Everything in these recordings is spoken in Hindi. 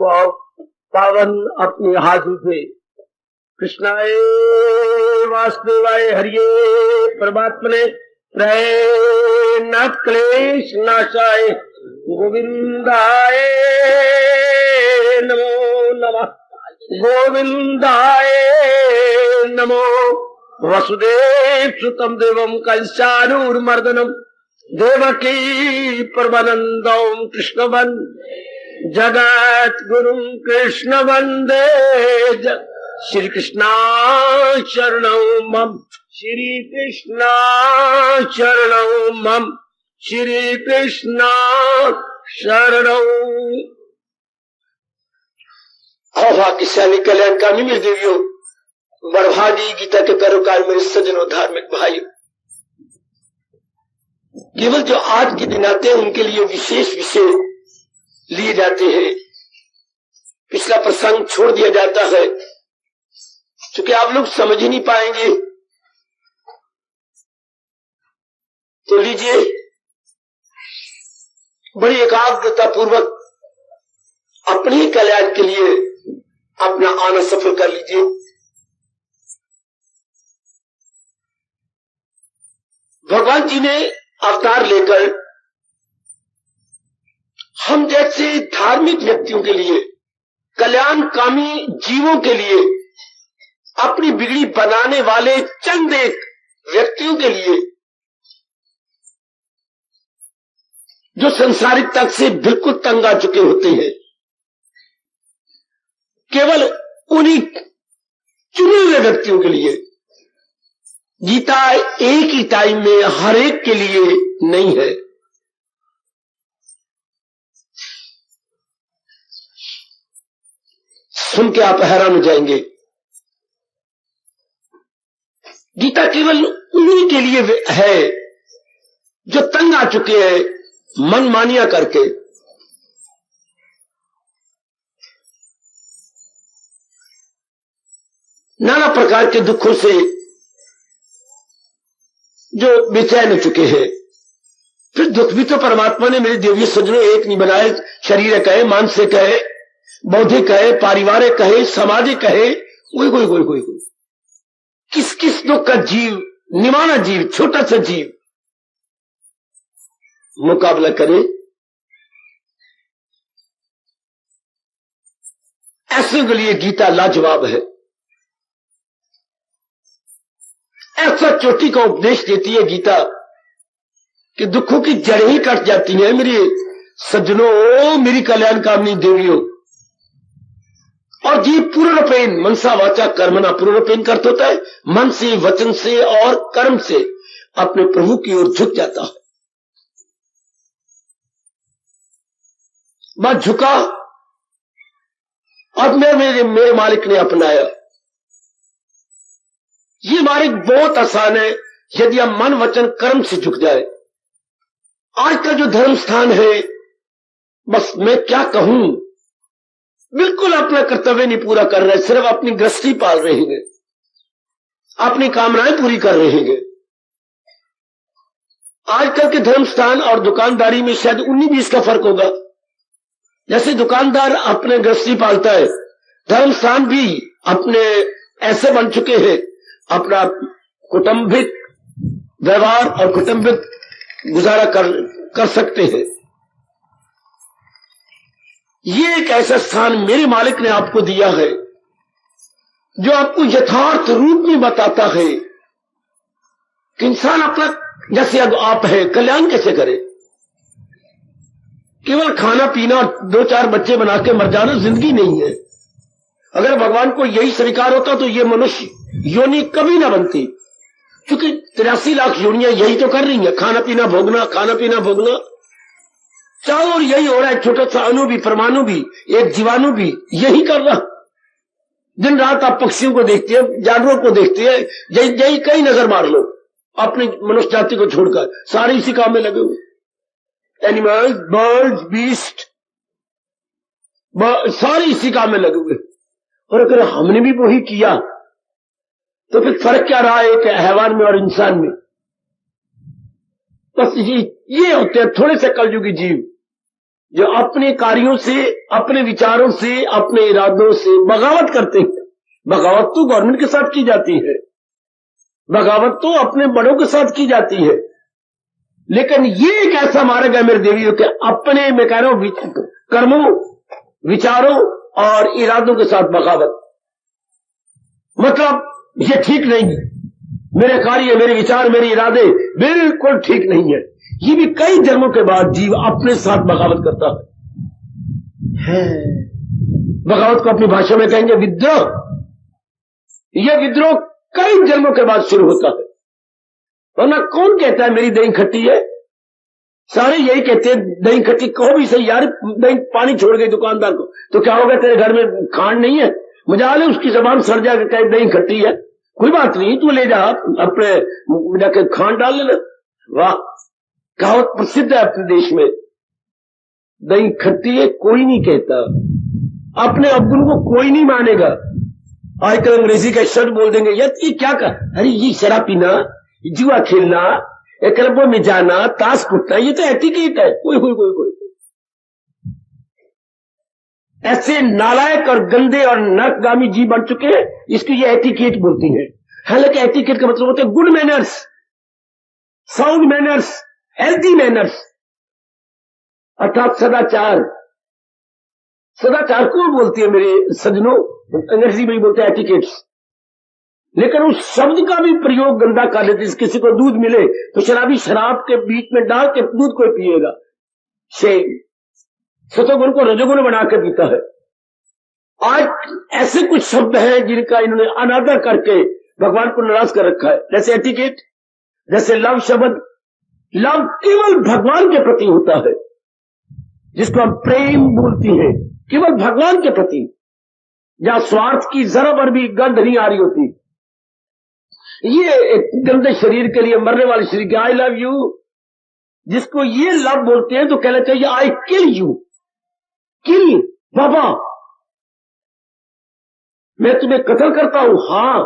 पावन अपने हाथों से कृष्णाय वासुदेवाय हरिये परमात्मने प्रयण क्लेश नाशाय गोविंदाय नमो नमः गोविंदाय नमो वसुदेव सुतम देवम कंसानूर्मर्दनम देवकी परमानंदम कृष्णवन जगत गुरु कृष्ण वंदे श्री कृष्णा शरणं मम श्री कृष्णा शरणं मम श्री कृष्णा शरणं। भाग्यशाली कल्याणकामी मेरी देवियों, बड़भागी गीता के पैरोकार मेरे सज्जनों धार्मिक भाइयों, केवल जो आज के दिन आते हैं उनके लिए विशेष विषय लिए जाते हैं। पिछला प्रसंग छोड़ दिया जाता है क्योंकि आप लोग समझ ही नहीं पाएंगे। तो लीजिए, बड़ी एकाग्रता पूर्वक अपने ही कल्याण के लिए अपना आना सफल कर लीजिए। भगवान जी ने अवतार लेकर हम जैसे धार्मिक व्यक्तियों के लिए, कल्याणकामी जीवों के लिए, अपनी बिगड़ी बनाने वाले चंद एक व्यक्तियों के लिए जो संसारिकता से बिल्कुल तंग आ चुके होते हैं, केवल उन्हीं चुने हुए व्यक्तियों के लिए गीता एक ही टाइम में हर एक के लिए नहीं है। सुन के आप हैरान हो जाएंगे। गीता केवल उन्हीं के लिए है जो तंग आ चुके हैं मनमानियां करके। नाना प्रकार के दुखों से जो बेचैन हो चुके हैं। फिर दुख भी तो परमात्मा ने मेरे देवी सज्जनों एक नहीं बनाए। शरीर कहे, मानसिक कहे, बौद्धिक कहे, पारिवारिक कहे, सामाजिक कहे, कोई किस किस दुख का जीव, निमाना जीव, छोटा सा जीव मुकाबला करे। ऐसे के लिए गीता लाजवाब है। ऐसा चोटी का उपदेश देती है गीता कि दुखों की जड़ें ही कट जाती हैं। मेरे सज्जनों, मेरी कल्याणकामिनी देवियों, और जीव पूर्णपेन मनसा वाचा कर्मणा, पूर्णपेन का अर्थ होता है मन से, वचन से और कर्म से अपने प्रभु की ओर झुक जाता है। बस झुका और मेरे मालिक ने अपनाया। ये मार्ग बहुत आसान है यदि हम मन वचन कर्म से झुक जाए। आज का जो धर्म स्थान है, बस मैं क्या कहूं, बिल्कुल अपना कर्तव्य नहीं पूरा कर रहे, सिर्फ अपनी गृहस्थी पाल रहे हैं, अपनी कामनाएं पूरी कर रहे हैं। आजकल के धर्म स्थान और दुकानदारी में शायद 19-20 का फर्क होगा। जैसे दुकानदार अपने गृहस्थी पालता है, धर्म स्थान भी अपने ऐसे बन चुके हैं, अपना कौटुंबिक व्यवहार और कौटुंबिक गुजारा कर सकते हैं। ये एक ऐसा स्थान मेरे मालिक ने आपको दिया है जो आपको यथार्थ रूप में बताता है कि इंसान अपना, जैसे अब आप है, कल्याण कैसे करे। केवल खाना पीना और 2-4 बच्चे बना के मर जाना जिंदगी नहीं है। अगर भगवान को यही स्वीकार होता तो ये मनुष्य योनि कभी ना बनती, क्योंकि 83 लाख योनियां यही तो कर रही हैं, खाना पीना भोगना, खाना पीना भोगना। चारों ओर यही हो रहा है। छोटा सा अणु भी, परमाणु भी, एक जीवाणु भी यही कर रहा। दिन रात आप पक्षियों को देखते हैं, जानवरों को देखते हैं, यही कहीं नजर मार लो, अपनी मनुष्य जाति को छोड़कर सारे इसी काम में लगे हुए। एनिमल्स, बर्ड्स, बीस्ट, सारे इसी काम में लगे हुए। और अगर हमने भी वही किया तो फिर फर्क क्या रहा एक हैवान में और इंसान में। बस ये होते हैं थोड़े से कलयुगी जीव जो अपने कार्यों से, अपने विचारों से, अपने इरादों से बगावत करते हैं। बगावत तो गवर्नमेंट के साथ की जाती है, बगावत तो अपने बड़ों के साथ की जाती है, लेकिन ये एक ऐसा मार्ग है मेरे देवियों के, अपने मैं कह रहा हूं कर्मों, विचारों और इरादों के साथ बगावत। मतलब ये ठीक नहीं, मेरे कार्य, मेरे विचार, मेरे इरादे बिल्कुल ठीक नहीं है। ये भी कई जन्मों के बाद जीव अपने साथ बगावत करता है। बगावत को अपनी भाषा में कहेंगे विद्रोह। यह विद्रोह कई जन्मों के बाद शुरू होता है। वरना कौन कहता है मेरी दही खट्टी है? सारे यही कहते हैं दही खट्टी। कहो भी सही यार, दही पानी छोड़ गई दुकानदार को तो क्या होगा, तेरे घर में खांड नहीं है? मजा ले, उसकी जबान सड़ जाकर कहे दही खट्टी है। कोई बात नहीं, तू ले जा अपने जाके खांड डाल लेना। वाह, कहावत प्रसिद्ध है अपने देश में, दही खट्टी है कोई नहीं कहता, अपने अब्दुल को कोई नहीं मानेगा। आजकल अंग्रेजी का शब्द बोल देंगे, यार ये क्या कर, अरे ये शराब पीना, जुआ खेलना, क्लबों में जाना, ताश कुटना, ये तो एटिकेट है। कोई ऐसे नालायक और गंदे और नरकगामी जीव बन चुके हैं, इसको ये एटिकेट बोलती है। हालांकि एटिकेट का मतलब होता है good manners, sound manners, healthy manners, अर्थात सदाचार। सदाचार को बोलती है मेरे सज्जनों, अंग्रेजी में बोलते हैं एटिकेट्स। लेकिन उस शब्द का भी प्रयोग गंदा कर लेते। किसी को दूध मिले तो शराबी शराब के बीच में डाल के दूध को पिएगा। सतोगुण को रजोगुण बना के पीता है। आज ऐसे कुछ शब्द हैं जिनका इन्होंने अनादर करके भगवान को नाराज कर रखा है। जैसे एटिकेट, जैसे लव शब्द। लव केवल भगवान के प्रति होता है, जिसको हम प्रेम बोलती हैं, केवल भगवान के प्रति, जहां स्वार्थ की जरा पर भी गंध नहीं आ रही होती। ये एक गंदे शरीर के लिए, मरने वाले शरीर के आई लव यू, जिसको ये लव बोलते हैं तो कहना चाहिए आई किल यू। किल बाबा, मैं तुम्हें कत्ल करता हूं। हां,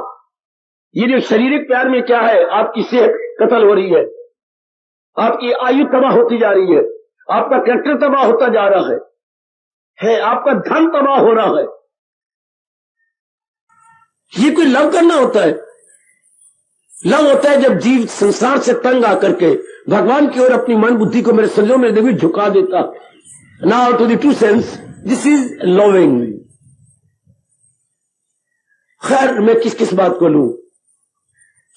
ये जो शारीरिक प्यार में क्या है, आपकी सेहत कत्ल हो रही है, आपकी आयु तबाह होती जा रही है, आपका कैरेक्टर तबाह होता जा रहा है, आपका धन तबाह हो रहा है। ये कोई लव करना होता है? लव होता है जब जीव संसार से तंग आकर के भगवान की ओर अपनी मन बुद्धि को मेरे संजों में देवी झुका देता। Now to the true sense, this is loving. खैर, मैं किस किस बात को लूं,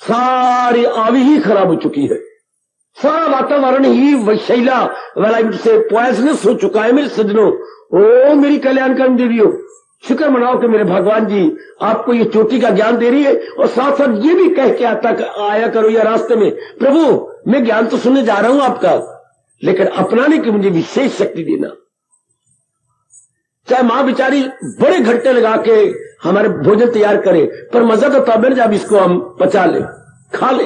सारी आवी ही खराब हो चुकी है, सारा वातावरण ही विषैला वाला से पॉइजनस हो चुका है मेरे सज्जनों। ओ मेरी कल्याणकारी देवियों, शुक्र मनाओ कि मेरे भगवान जी आपको ये चोटी का ज्ञान दे रही है, और साथ साथ ये भी कह के आया करो या रास्ते में, प्रभु मैं ज्ञान तो सुनने जा रहा हूं आपका, लेकिन अपनाने की मुझे विशेष शक्ति देना। चाहे मां बेचारी बड़े घंटे लगा के हमारे भोजन तैयार करे, पर मजा तो तब है जब इसको हम पचा ले, खा ले।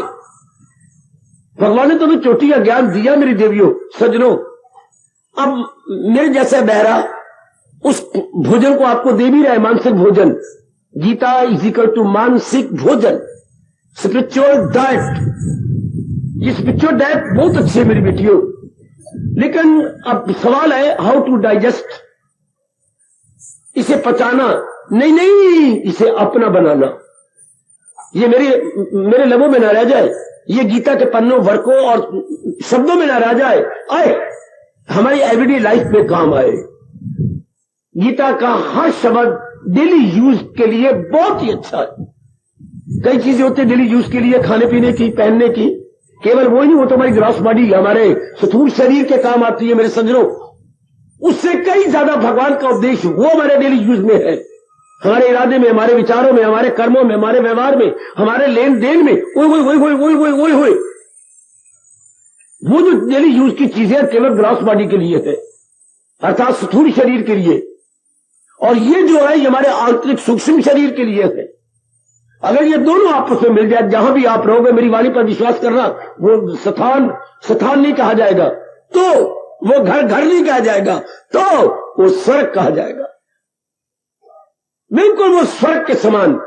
भगवान ने तुम्हें चोटी का ज्ञान दिया मेरी देवियों सज्जनों। अब मेरे जैसा बहरा उस भोजन को आपको दे भी रहा है, मानसिक भोजन। गीता इज इक्वल टू मानसिक भोजन, स्पिरिचुअल डाइट। ये स्पिरिचुअल डाइट बहुत अच्छी है मेरी बेटियों, लेकिन अब सवाल है हाउ टू डाइजेस्ट, इसे पचाना नहीं, इसे अपना बनाना। ये मेरे लबों में ना रह जाए, ये गीता के पन्नों वर्कों और शब्दों में ना रह जाए, आए हमारी एवरीडे लाइफ में काम आए। गीता का हर शब्द डेली यूज के लिए बहुत ही अच्छा है। कई चीजें होती है डेली यूज के लिए, खाने पीने की, पहनने की, केवल वो ही नहीं, वो तो हमारी ग्रॉस बॉडी, हमारे स्थूल शरीर के काम आती है मेरे सज्जनों। उससे कई ज्यादा भगवान का उपदेश वो हमारे डेली यूज में है, हमारे इरादे में, हमारे विचारों में, हमारे कर्मों में, हमारे व्यवहार में, हमारे लेन देन में। ओए वो जो डेली यूज की चीजें केवल ग्रॉस बॉडी के लिए है, अर्थात स्थूल शरीर के लिए, और ये जो है ये हमारे आंतरिक सूक्ष्म शरीर के लिए है। अगर ये दोनों आपस में मिल जाए, जहां भी आप रहोगे, मेरी वाणी पर विश्वास करना, वो स्थान नहीं कहा जाएगा, तो वो घर नहीं कहा जाएगा, तो वो स्वर्ग कहा जाएगा। बिल्कुल वो स्वर्ग के समान।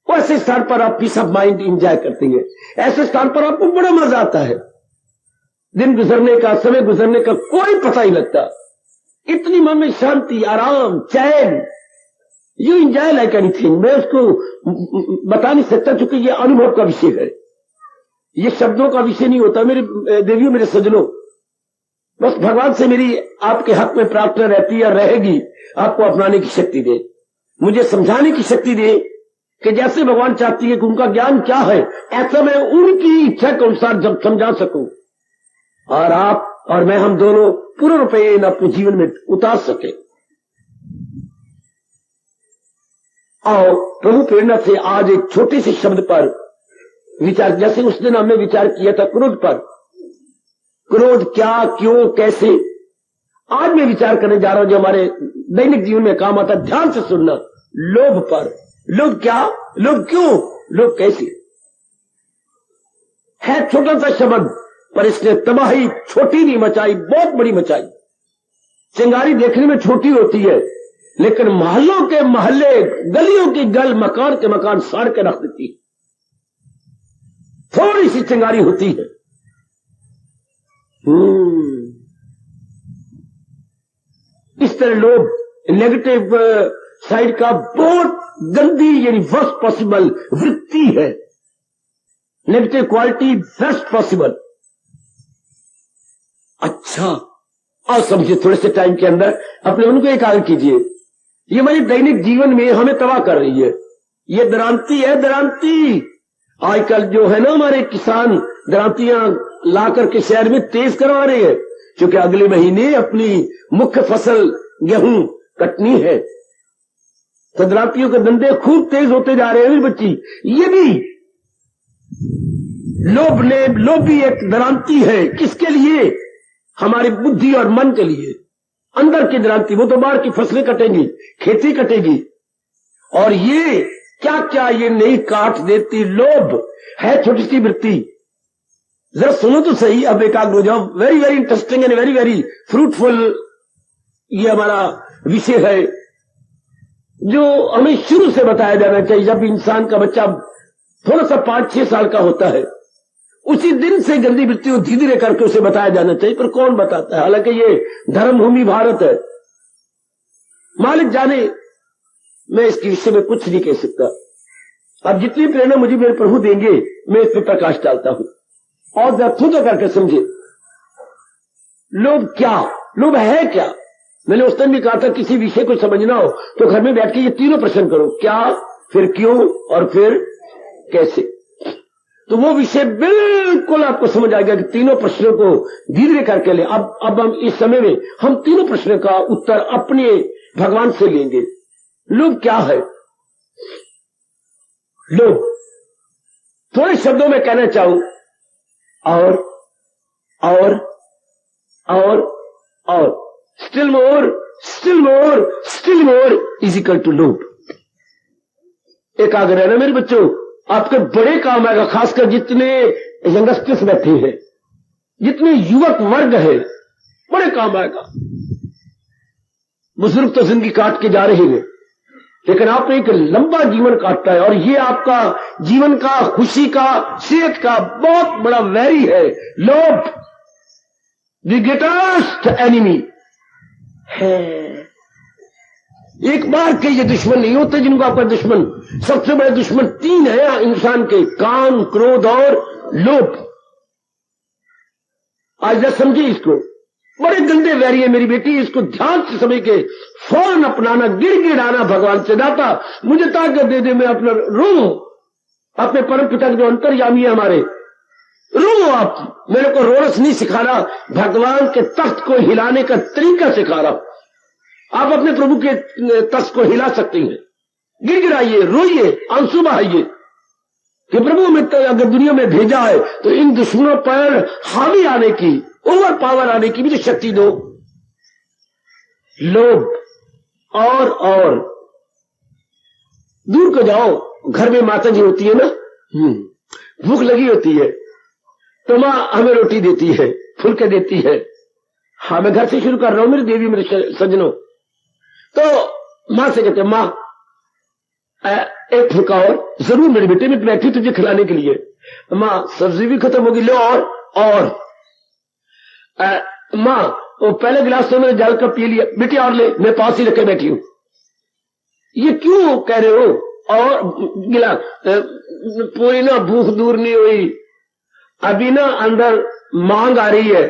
ऐसे स्थान पर आप पीस ऑफ माइंड एंजॉय करते हैं, ऐसे स्थान पर आपको बड़ा मजा आता है। दिन गुजरने का, समय गुजरने का कोई पता ही लगता। इतनी मन में शांति, आराम, चैन, यू एंजॉय लाइक एनीथिंग। मैं उसको बता नहीं सकता, क्योंकि ये अनुभव का विषय है, ये शब्दों का विषय नहीं होता। मेरे देवियों, मेरे सज्जनों, बस भगवान से मेरी आपके हक में प्रार्थना रहती है, रहेगी, आपको अपनाने की शक्ति दे, मुझे समझाने की शक्ति दे कि जैसे भगवान चाहती है कि उनका ज्ञान क्या है, ऐसा मैं उनकी इच्छा के अनुसार जब समझा सकूं, और आप और मैं, हम दोनों पूर्ण रूप से अपने जीवन में उतार सके। और प्रभु प्रेरणा से आज एक छोटे से शब्द पर विचार, जैसे उस दिन हमने विचार किया था क्रोध पर, क्रोध क्या, क्यों, कैसे, आज मैं विचार करने जा रहा हूं जो हमारे दैनिक जीवन में काम आता। ध्यान से सुनना। लोभ पर। लोभ क्या, लोभ क्यों, लोभ कैसे। है छोटा सा शब्द, पर इसने तबाही छोटी नहीं मचाई, बहुत बड़ी मचाई। चिंगारी देखने में छोटी होती है, लेकिन महलों के महल्ले, गलियों की गल, मकान के मकान साड़ के रख देती है। थोड़ी सी चिंगारी होती है। इस तरह लोग नेगेटिव साइड का बहुत गंदी, यानी वर्स्ट पॉसिबल वृत्ति है। Negative quality best possible. अच्छा, और समझिए थोड़े से टाइम के अंदर अपने उनको एकाग्र कीजिए। ये हमारे दैनिक जीवन में हमें तबाह कर रही है। ये दरांती है, दरांती। आजकल जो है ना, हमारे किसान दरांतियां ला करके शहर में तेज करवा रहे हैं, क्योंकि अगले महीने अपनी मुख्य फसल गेहूं कटनी है। तो दरांतियों के धंधे खूब तेज होते जा रहे हैं मेरी बच्ची। ये भी लोभ भी एक दरांती है। किसके लिए? हमारी बुद्धि और मन के लिए। अंदर की दरांती, वो तो बाहर की फसलें कटेंगी, खेती कटेगी, और ये क्या क्या ये नहीं काट देती। लोभ है छोटी सी वृत्ति। जरा सुनो तो सही, अब एकाग्र हो जाओ। Very very interesting and very very fruitful ये हमारा विषय है, जो हमें शुरू से बताया जाना चाहिए। जब इंसान का बच्चा थोड़ा सा 5-6 साल का होता है, उसी दिन से गंदी वृत्ति को धीरे धीरे करके उसे बताया जाना चाहिए। पर कौन बताता है? हालांकि ये धर्मभूमि भारत है, मालिक जाने, मैं इसके विषय में कुछ नहीं कह सकता। अब जितनी प्रेरणा मुझे मेरे प्रभु देंगे, मैं इस पर प्रकाश डालता हूं और जरा करके समझे। लोभ क्या, लोभ है क्या? मैंने उस दिन भी कहा था, किसी विषय को समझना हो तो घर में बैठ के ये तीनों प्रश्न करो, क्या, फिर क्यों और फिर कैसे। तो वो विषय बिल्कुल आपको समझ आएगा कि तीनों प्रश्नों को धीरे करके ले। अब हम इस समय में हम तीनों प्रश्नों का उत्तर अपने भगवान से लेंगे। लोभ क्या है? लोभ थोड़े शब्दों में कहना चाहूं, और still more, still more, still more is equal to लोभ। एकाग्र रहना मेरे बच्चों, आपके बड़े काम आएगा। खासकर जितने यंगस्टर्स बैठे हैं, जितने युवक वर्ग है, बड़े काम आएगा। बुजुर्ग तो जिंदगी काट के जा रहे हैं, लेकिन आपने एक लंबा जीवन काटता है, और ये आपका जीवन का, खुशी का, सेहत का बहुत बड़ा वैरी है। लोभ द ग्रेटेस्ट एनिमी है। एक बार के ये दुश्मन नहीं होते जिनको आपका दुश्मन। सबसे बड़े दुश्मन 3 है इंसान के: काम, क्रोध और लोभ। आज जब समझिए इसको, बड़े गंदे वैरी है मेरी बेटी। इसको ध्यान से समझ के फौरन अपनाना, गिड़गिड़ाना भगवान से, दाता मुझे ताकत दे दे, मैं अपना रो, अपने परम पिता जो अंतर्यामी है हमारे, रो। आप मेरे को रोरस नहीं सिखा रहा, भगवान के तख्त को हिलाने का तरीका सिखा रहा। आप अपने प्रभु के तख्त को हिला सकती हैं। गिड़गिड़ाइए, रोइए, आंसू बहाइए कि प्रभु में तो अगर दुनिया में भेजा है तो इन दुश्मनों पर हावी आने की, ओवर पावर आने की भी तो शक्ति दो। लोभ और दूर को जाओ। घर में माता जी होती है ना, भूख लगी होती है तो मां हमें रोटी देती है, फुलके देती है। हाँ, मैं घर से शुरू कर रहा हूं मेरे देवी, मेरे सज्जनों। तो मां से कहते, मां एक फुलका और। जरूर मेरे बेटे, मैं बैठी तुझे खिलाने के लिए। मां सब्जी भी खत्म होगी, लो और। माँ वो पहले गिलास से मैंने जल का पी लिया, बेटी और ले, मैं पास ही रखे बैठी हूं। ये क्यों कह रहे हो? और गिलास पूरी ना भूख दूर नहीं हुई, अभी ना अंदर मांग आ रही है,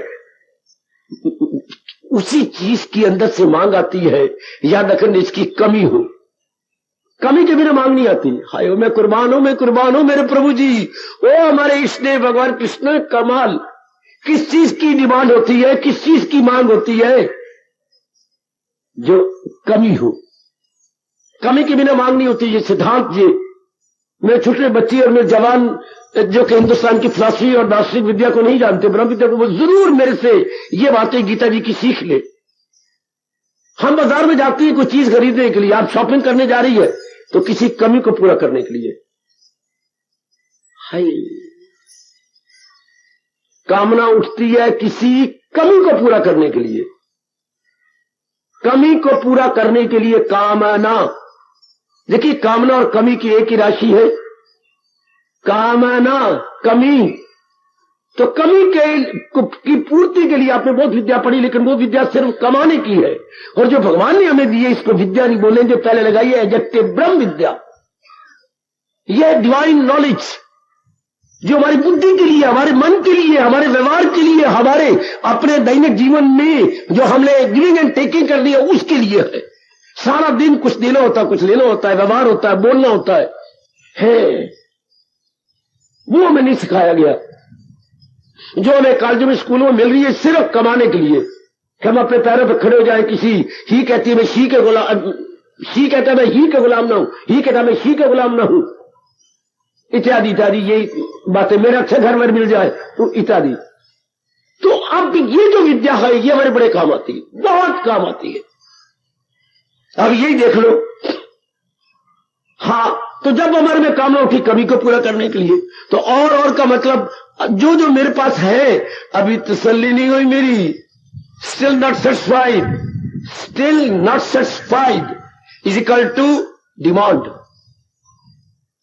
उसी चीज की अंदर से मांग आती है। याद रखना इसकी कमी हो, कमी के बिना मांग नहीं आती। हाय मैं कुर्बान हूं, मैं कुर्बान हूं मेरे प्रभु जी। ओ हमारे इष्टदेव भगवान कृष्ण, कमाल किस चीज की डिमांड होती है, किस चीज की मांग होती है? जो कमी हो, कमी के बिना मांग नहीं होती। ये सिद्धांत ये मेरे छोटे बच्चे और मेरे जवान जो कि हिंदुस्तान की फिलॉसफी और दार्शनिक विद्या को नहीं जानते, ब्रह्म विद्या को, वो जरूर मेरे से ये बातें गीता जी की सीख ले। हम बाजार में जाते हैं कोई चीज खरीदने के लिए, आप शॉपिंग करने जा रही है तो किसी कमी को पूरा करने के लिए। हाय कामना उठती है किसी कमी को पूरा करने के लिए, कमी को पूरा करने के लिए कामना। देखिए कामना और कमी की एक ही राशि है, कामना कमी। तो कमी की पूर्ति के लिए आपने बहुत विद्या पढ़ी, लेकिन वो विद्या सिर्फ कमाने की है। और जो भगवान ने हमें दी है इसको विद्या नहीं बोले, जो पहले लगाई है एडजेक्टिव ब्रह्म विद्या, यह डिवाइन नॉलेज जो हमारी बुद्धि के लिए, हमारे मन के लिए, हमारे व्यवहार के लिए, हमारे अपने दैनिक जीवन में जो हमने गिविंग एंड टेकिंग कर दिया उसके लिए है। सारा दिन कुछ देना होता है, कुछ लेना होता है, व्यवहार होता है, बोलना होता है। वो हमें नहीं सिखाया गया। जो हमें कॉलेज में स्कूलों में मिल रही है सिर्फ कमाने के लिए कि हम अपने पैरों पर खड़े हो जाए। किसी ही कहती है मैं शी के गुलाम, शी कहता है मैं ही के गुलाम ना हूं, ही कहता है मैं शी के गुलाम ना हूं, इत्यादि इत्यादि यही बातें। मेरा अच्छा घर में मिल जाए तो इत्यादि। तो अब ये जो विद्या है ये हमारे बड़े काम आती है, बहुत काम आती है। अब यही देख लो। हाँ तो जब हमारे में कामना उठी कमी को पूरा करने के लिए, तो और का मतलब जो जो मेरे पास है अभी तसल्ली नहीं हुई मेरी, still not satisfied, still not satisfied is equal to demand.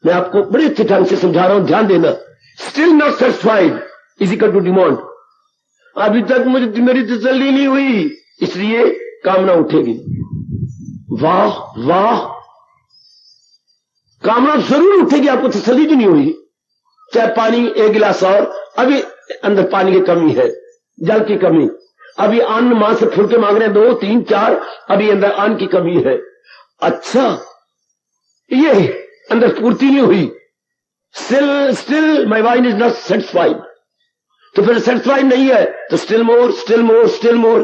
मैं आपको बड़े अच्छे ढंग से समझा रहा हूं, ध्यान देना। Still not satisfied is equal to demand. अभी तक मुझे मेरी तसल्ली नहीं हुई, इसलिए कामना उठेगी। वाह वाह, कामना जरूर उठेगी, आपको तसल्ली भी नहीं हुई। चाहे पानी एक गिलास और, अभी अंदर पानी की कमी है, जल की कमी, अभी अन्न मां से फुलके मांग रहे हैं 2, 3, 4, अभी अंदर अन्न की कमी है। अच्छा ये अंदर पूर्ति नहीं हुई, still my mind is not satisfied. तो फिर सेटिस्फाइड नहीं है तो still more, still more, still मोर,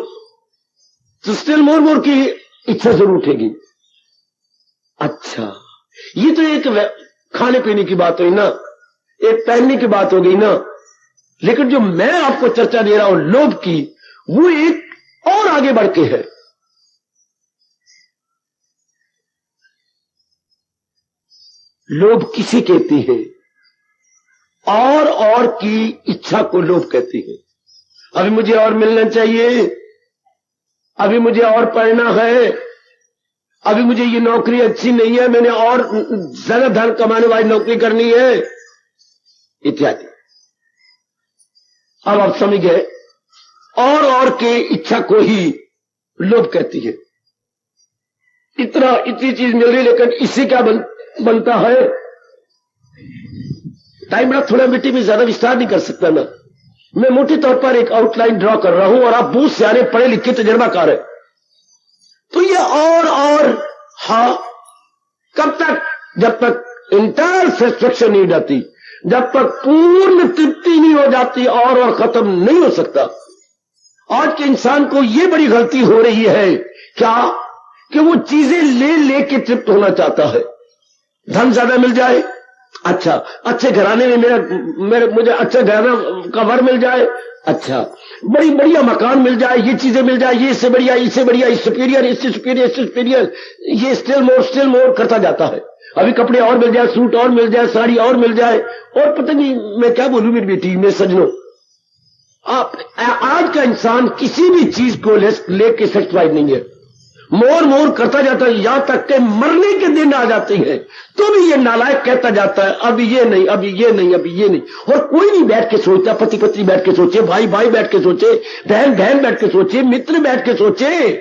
तो स्टिल मोर मोर की इच्छा जरूर उठेगी। अच्छा ये तो एक खाने पीने की बात हुई ना, एक पहनने की बात हो गई ना, लेकिन जो मैं आपको चर्चा दे रहा हूं लोभ की, वो एक और आगे बढ़ के है। लोभ किसे कहती है? और की इच्छा को लोभ कहती है। अभी मुझे और मिलना चाहिए, अभी मुझे और पढ़ना है, अभी मुझे ये नौकरी अच्छी नहीं है, मैंने और ज्यादा धन कमाने वाली नौकरी करनी है, इत्यादि। अब आप समझ गए, और के इच्छा को ही लोभ कहती है। इतनी चीज मिल रही, लेकिन इससे क्या बनता है? टाइम बड़ा थोड़ा मिट्टी में ज्यादा विस्तार नहीं कर सकता ना। मैं मोटे तौर पर एक आउटलाइन ड्रॉ कर रहा हूं और आप बहुत सारे पढ़े लिखे तजर्बाकार है। तो ये और हाँ कब तक? जब तक इंटायर सेटिस्फैक्शन नहीं जाती, जब तक पूर्ण तृप्ति नहीं हो जाती, और खत्म नहीं हो सकता। आज के इंसान को ये बड़ी गलती हो रही है क्या कि वो चीजें ले के तृप्त होना चाहता है। धन ज्यादा मिल जाए, अच्छा अच्छे घराने में मुझे अच्छा घराना का वर मिल जाए, अच्छा बड़ी बढ़िया मकान मिल जाए, ये चीजें मिल जाए, ये इससे बढ़िया, इससे बढ़िया, इससे सुपीरियर, इससे सुपीरियर, इससे सुपीरियर, ये स्टिल मोर करता जाता है। अभी कपड़े और मिल जाए, सूट और मिल जाए, साड़ी और मिल जाए, और पता नहीं मैं क्या बोलूं मेरी बेटी, मेरे सजनों। आप आज का इंसान किसी भी चीज को लेके सेटिस्फाइड नहीं है। मोर मोर करता जाता है, यहां तक के मरने के दिन आ जाती है तो भी ये नालायक कहता जाता है अभी ये नहीं, अभी ये नहीं, अभी ये नहीं। और कोई नहीं बैठ के सोचता, पति पत्नी बैठ के सोचे, भाई भाई बैठ के सोचे, बहन बहन बैठ के सोचे, मित्र बैठ के सोचे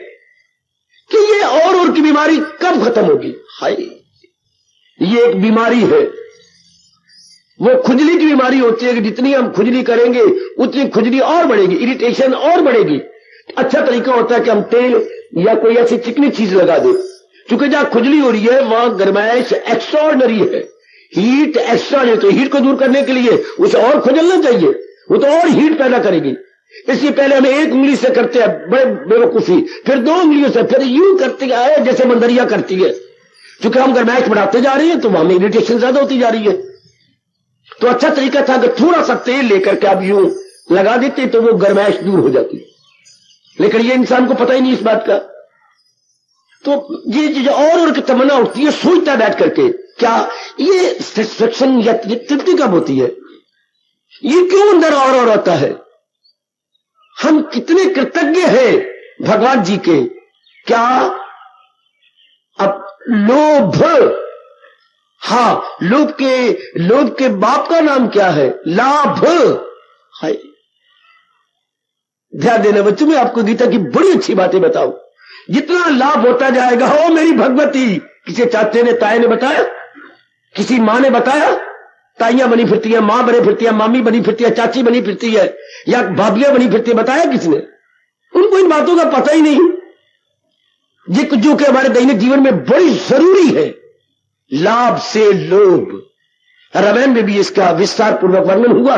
कि ये और की बीमारी कब खत्म होगी। हाय, ये एक बीमारी है, वो खुजली की बीमारी होती है कि जितनी हम खुजली करेंगे उतनी खुजली और बढ़ेगी, इरिटेशन और बढ़ेगी। अच्छा तरीका होता है कि हम तेल या कोई ऐसी चिकनी चीज लगा दे, क्योंकि जहां खुजली हो रही है वहां गर्माइश एक्स्ट्राऑर्डिनरी है, हीट एक्स्ट्राऑर्डिनरी। तो हीट को दूर करने के लिए उसे और खुजलना चाहिए, वो तो और हीट पैदा करेगी। इसलिए पहले हमें एक उंगली से करते हैं बड़े बेवकूफी, फिर 2 उंगलियों से, फिर यूं करती है जैसे बंदरिया करती है। क्योंकि हम गर्माइश बढ़ाते जा रहे हैं तो हमें इरिटेशन ज्यादा होती जा रही है। तो अच्छा तरीका था कि थोड़ा सा तेल लेकर के आप यूं लगा देते तो वो गर्माइश दूर हो जाती, लेकिन ये इंसान को पता ही नहीं इस बात का। तो ये चीज और की तमन्ना उठती है, सोचता बैठ करके क्या ये सेटिस्फेक्शन या तृप्ति कब होती है, ये क्यों अंदर और आता है। हम कितने कृतज्ञ हैं भगवान जी के। क्या अब लोभ, हाँ, लोभ के बाप का नाम क्या है, लाभ। हाय, ध्यान देना बच्चों, मैं आपको गीता की बड़ी अच्छी बातें बताऊं। जितना लाभ होता जाएगा, ओ मेरी भगवती, किसी चाचे ने ताए ने बताया, किसी माँ ने बताया, ताइयां बनी फिरती है, मां बनी फिरती है, मामी बनी फिरती है, चाची बनी फिरती है, या भाभियां बनी फिरती है, बताया किसने? उनको इन बातों का पता ही नहीं। ये कुछ जो कि हमारे दैनिक जीवन में बड़ी जरूरी है। लाभ से लोभ, रामायण में भी इसका विस्तार पूर्वक वर्णन हुआ।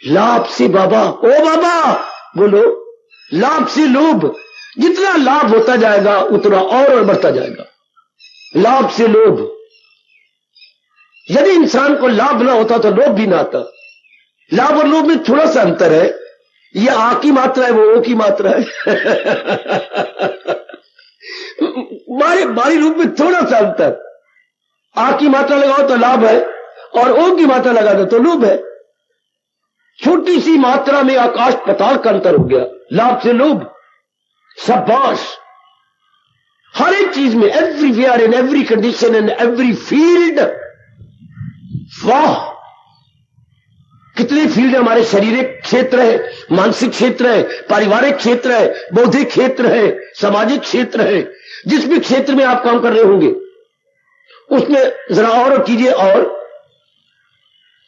लाभ से बाबा, ओ बाबा बोलो, लाभ से लोभ, जितना लाभ होता जाएगा उतना और बढ़ता जाएगा। लाभ से लोभ, यदि इंसान को लाभ ना होता तो लोभ भी ना आता। लाभ और लोभ में थोड़ा सा अंतर है, ये आ की मात्रा है, वो ओ की मात्रा है। बारी रूप में थोड़ा सा अंतर, आ की मात्रा लगाओ तो लाभ है और ओ की मात्रा लगा दो तो लोभ है। छोटी सी मात्रा में आकाश पाताल का अंतर हो गया, लाभ से लोभ। शाबाश, हर एक चीज में, everywhere, in every condition, in every field. वाह, कितने फील्ड हमारे शारीरिक क्षेत्र है, मानसिक क्षेत्र है, पारिवारिक क्षेत्र है, बौद्धिक क्षेत्र है, सामाजिक क्षेत्र है। जिस भी क्षेत्र में आप काम कर रहे होंगे उसमें जरा और कीजिए। और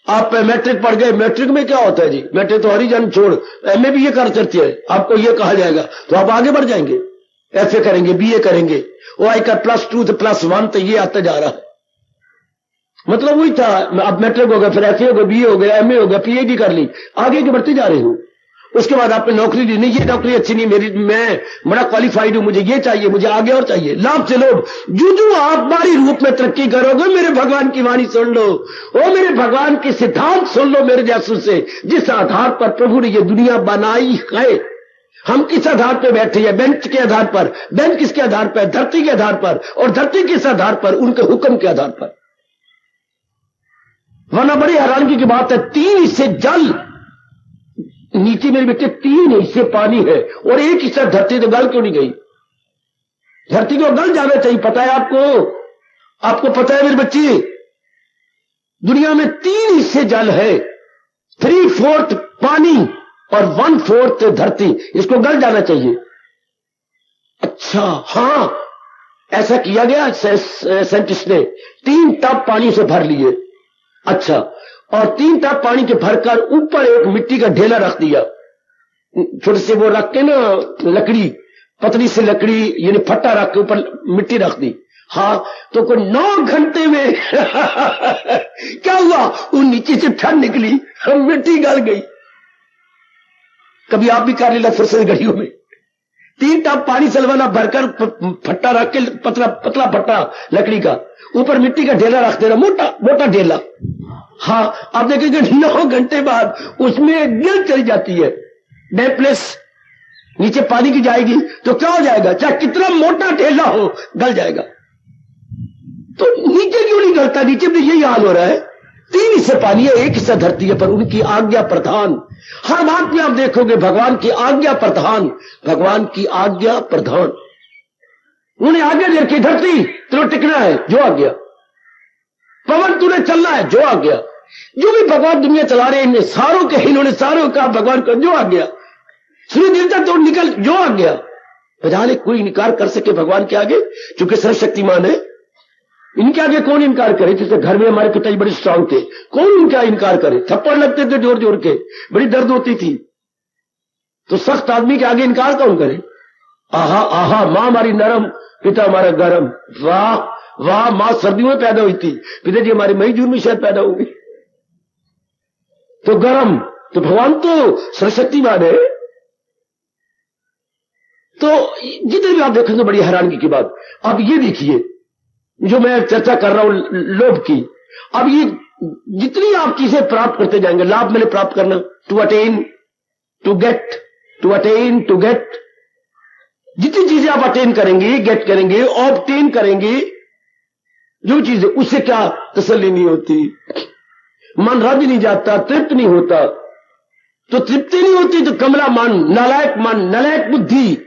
आप मैट्रिक पढ़ गए, मैट्रिक में क्या होता है जी, मैट्रिक तो हरिजन छोड़, एमए भी ये कर सकती है, आपको ये कहा जाएगा तो आप आगे बढ़ जाएंगे, एफए करेंगे, बीए करेंगे, वो आई का +2 से +1 तो ये आता जा रहा है। मतलब वही था, अब मैट्रिक हो गया, फिर एफए हो गया, बीए हो गया, एमए हो गया, पीएचडी कर ली, आगे के बढ़ते जा रहे हो। उसके बाद आपने नौकरी ली, नहीं ये नौकरी अच्छी नहीं मेरी, मैं बड़ा क्वालिफाइड हूं, मुझे ये चाहिए, मुझे आगे और चाहिए। लाभ से लोभ, जो आप बारी रूप में तरक्की करोगे, मेरे भगवान की वाणी सुन लो, ओ मेरे भगवान के सिद्धांत सुन लो मेरे जासूस से, जिस आधार पर प्रभु ने ये दुनिया बनाई है। हम किस आधार पर बैठे हैं, बेंच के आधार पर, बेंच किसके आधार पर, धरती के आधार पर, और धरती किस आधार पर, उनके हुक्म के आधार पर। वरना बड़ी हैरानगी की बात है, 3 हिस्से जल, नीचे मेरे बेटे 3 हिस्से पानी है और 1 हिस्सा धरती, तो गल क्यों नहीं गई? धरती को गल जाना चाहिए, पता है आपको? आपको पता है मेरे बच्चे, दुनिया में 3 हिस्से जल है, 3/4 पानी और 1/4 धरती, इसको गल जाना चाहिए। अच्छा, हां, ऐसा किया गया, साइंटिस्ट ने 3 टब पानी से भर लिए। अच्छा, और 3 टब पानी के भरकर ऊपर एक मिट्टी का ढेला रख दिया, छोटे से वो रख के ना, लकड़ी, पतली से लकड़ी, यानी फट्टा रख के ऊपर मिट्टी रख दी। हाँ, तो कोई 9 घंटे में क्या हुआ, वो नीचे से ठंड निकली, मिट्टी गल गई। कभी आप भी कर लेना फुर्सत घड़ियों में, 3 टब पानी सलवाना भरकर फट्टा रख के, पतला पतला फट्टा लकड़ी का, ऊपर मिट्टी का ढेला रख देना, मोटा मोटा ढेला। हाँ, आप देखेंगे 9 घंटे बाद उसमें गिल चली जाती है, डेम्पनेस नीचे पानी की जाएगी, तो क्या हो जाएगा, चाहे कितना मोटा ढेला हो गल जाएगा। तो नीचे क्यों नहीं गलता? नीचे भी यही हाल हो रहा है, 3 हिस्से पानी है, 1 हिस्सा धरती है, पर उनकी आज्ञा प्रधान। हर बात में आप देखोगे भगवान की आज्ञा प्रधान, भगवान की आज्ञा प्रधान। उन्हें आज्ञा दे रखी, धरती तुझे टिकना है, जो आ गया। पवन तूने चलना है, जो आ गया। जो भी भगवान दुनिया चला रहे हैं, सारों के इन्होंने सारों का भगवान को जो आ गया। सूर्य देवता तो निकल, जो आ गया। बजाने कोई इनकार कर सके भगवान के आगे, क्योंकि सर्वशक्तिमान है। इनके आगे कौन इनकार करे? जैसे घर में हमारे पिताजी बड़े स्ट्रांग थे, कौन इनका इनकार करे? थप्पड़ लगते थे जोर जोर के, बड़ी दर्द होती थी। तो सख्त आदमी के आगे इनकार कौन करे? आहा आहा, मां हमारी नरम, पिता हमारा गरम। वाह वाह, मां सर्दियों में पैदा हुई थी, पिताजी हमारे मई जून में शायद पैदा होंगे, तो गरम। तो भगवान तो सर्वशक्तिमान है। तो जितने भी आप देखेंगे बड़ी हैरानगी की बात। अब ये देखिए, जो मैं चर्चा कर रहा हूं लोभ की, अब ये जितनी आप चीजें प्राप्त करते जाएंगे, लाभ मैंने प्राप्त करना, to attain, to get, to attain, to get, जितनी चीजें आप अटेन करेंगे, गेट करेंगे, ऑब्टेन करेंगे, जो चीजें, उससे क्या तसल्ली नहीं होती, मन राजी नहीं जाता, तृप्त नहीं होता। तो तृप्ति नहीं होती तो कमला मन, नालायक बुद्धि,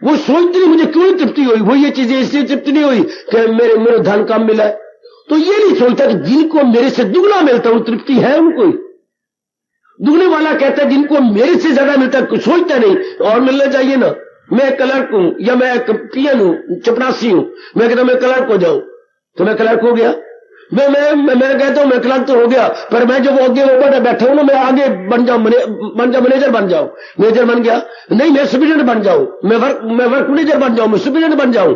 वो सोचती नहीं मुझे क्यों तृप्ति हुई, वो ये चीजें इसलिए तृप्ति नहीं हुई कि मेरे धन कम मिला है। तो ये नहीं सोचता कि जिनको मेरे से दुगना मिलता है तृप्ति है उनको। दुगने वाला कहता है जिनको मेरे से ज्यादा मिलता है, कुछ सोचता नहीं और मिलना चाहिए ना। मैं क्लर्क हूं या मैं पियन हूं, चपरासी हूं, मैं कहता मैं क्लर्क हो जाऊं, तो मैं क्लर्क हो गया। मैं कहता हूं मैं क्लर्क तो हो गया, पर मैं जब आगे ऊपर बैठा हूं ना, मैं आगे बन जाऊं, मैनेजर बन जाऊं, मैनेजर बन गया, नहीं मैं सुपरिटेंडेंट बन जाऊं, मैं वर्क मैनेजर बन जाऊं, मैं सुपरिटेंडेंट बन जाऊं,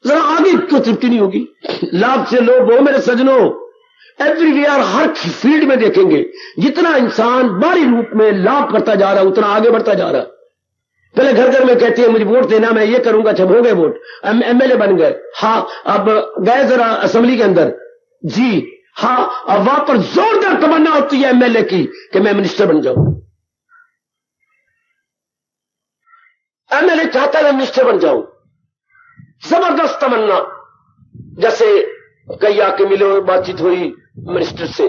जरा आगे क्यों तृप्ति नहीं होगी? लाभ से लोभ हो मेरे सजनों, एवरीवेयर, हर फील्ड में देखेंगे, जितना इंसान बाहरी रूप में लाभ करता जा रहा है उतना आगे बढ़ता जा रहा है। पहले घर घर में कहते हैं मुझे वोट देना, मैं ये करूंगा, अच्छा हो गए वोट, एमएलए बन गए, हाँ अब गए जरा असेंबली के अंदर, जी हाँ, अब वहां पर जोरदार तमन्ना होती है एमएलए की कि मैं मिनिस्टर बन जाऊं। एमएलए चाहता है मैं मिनिस्टर बन जाऊं, जबरदस्त तमन्ना। जैसे कई आके मिले, बातचीत हुई मिनिस्टर से,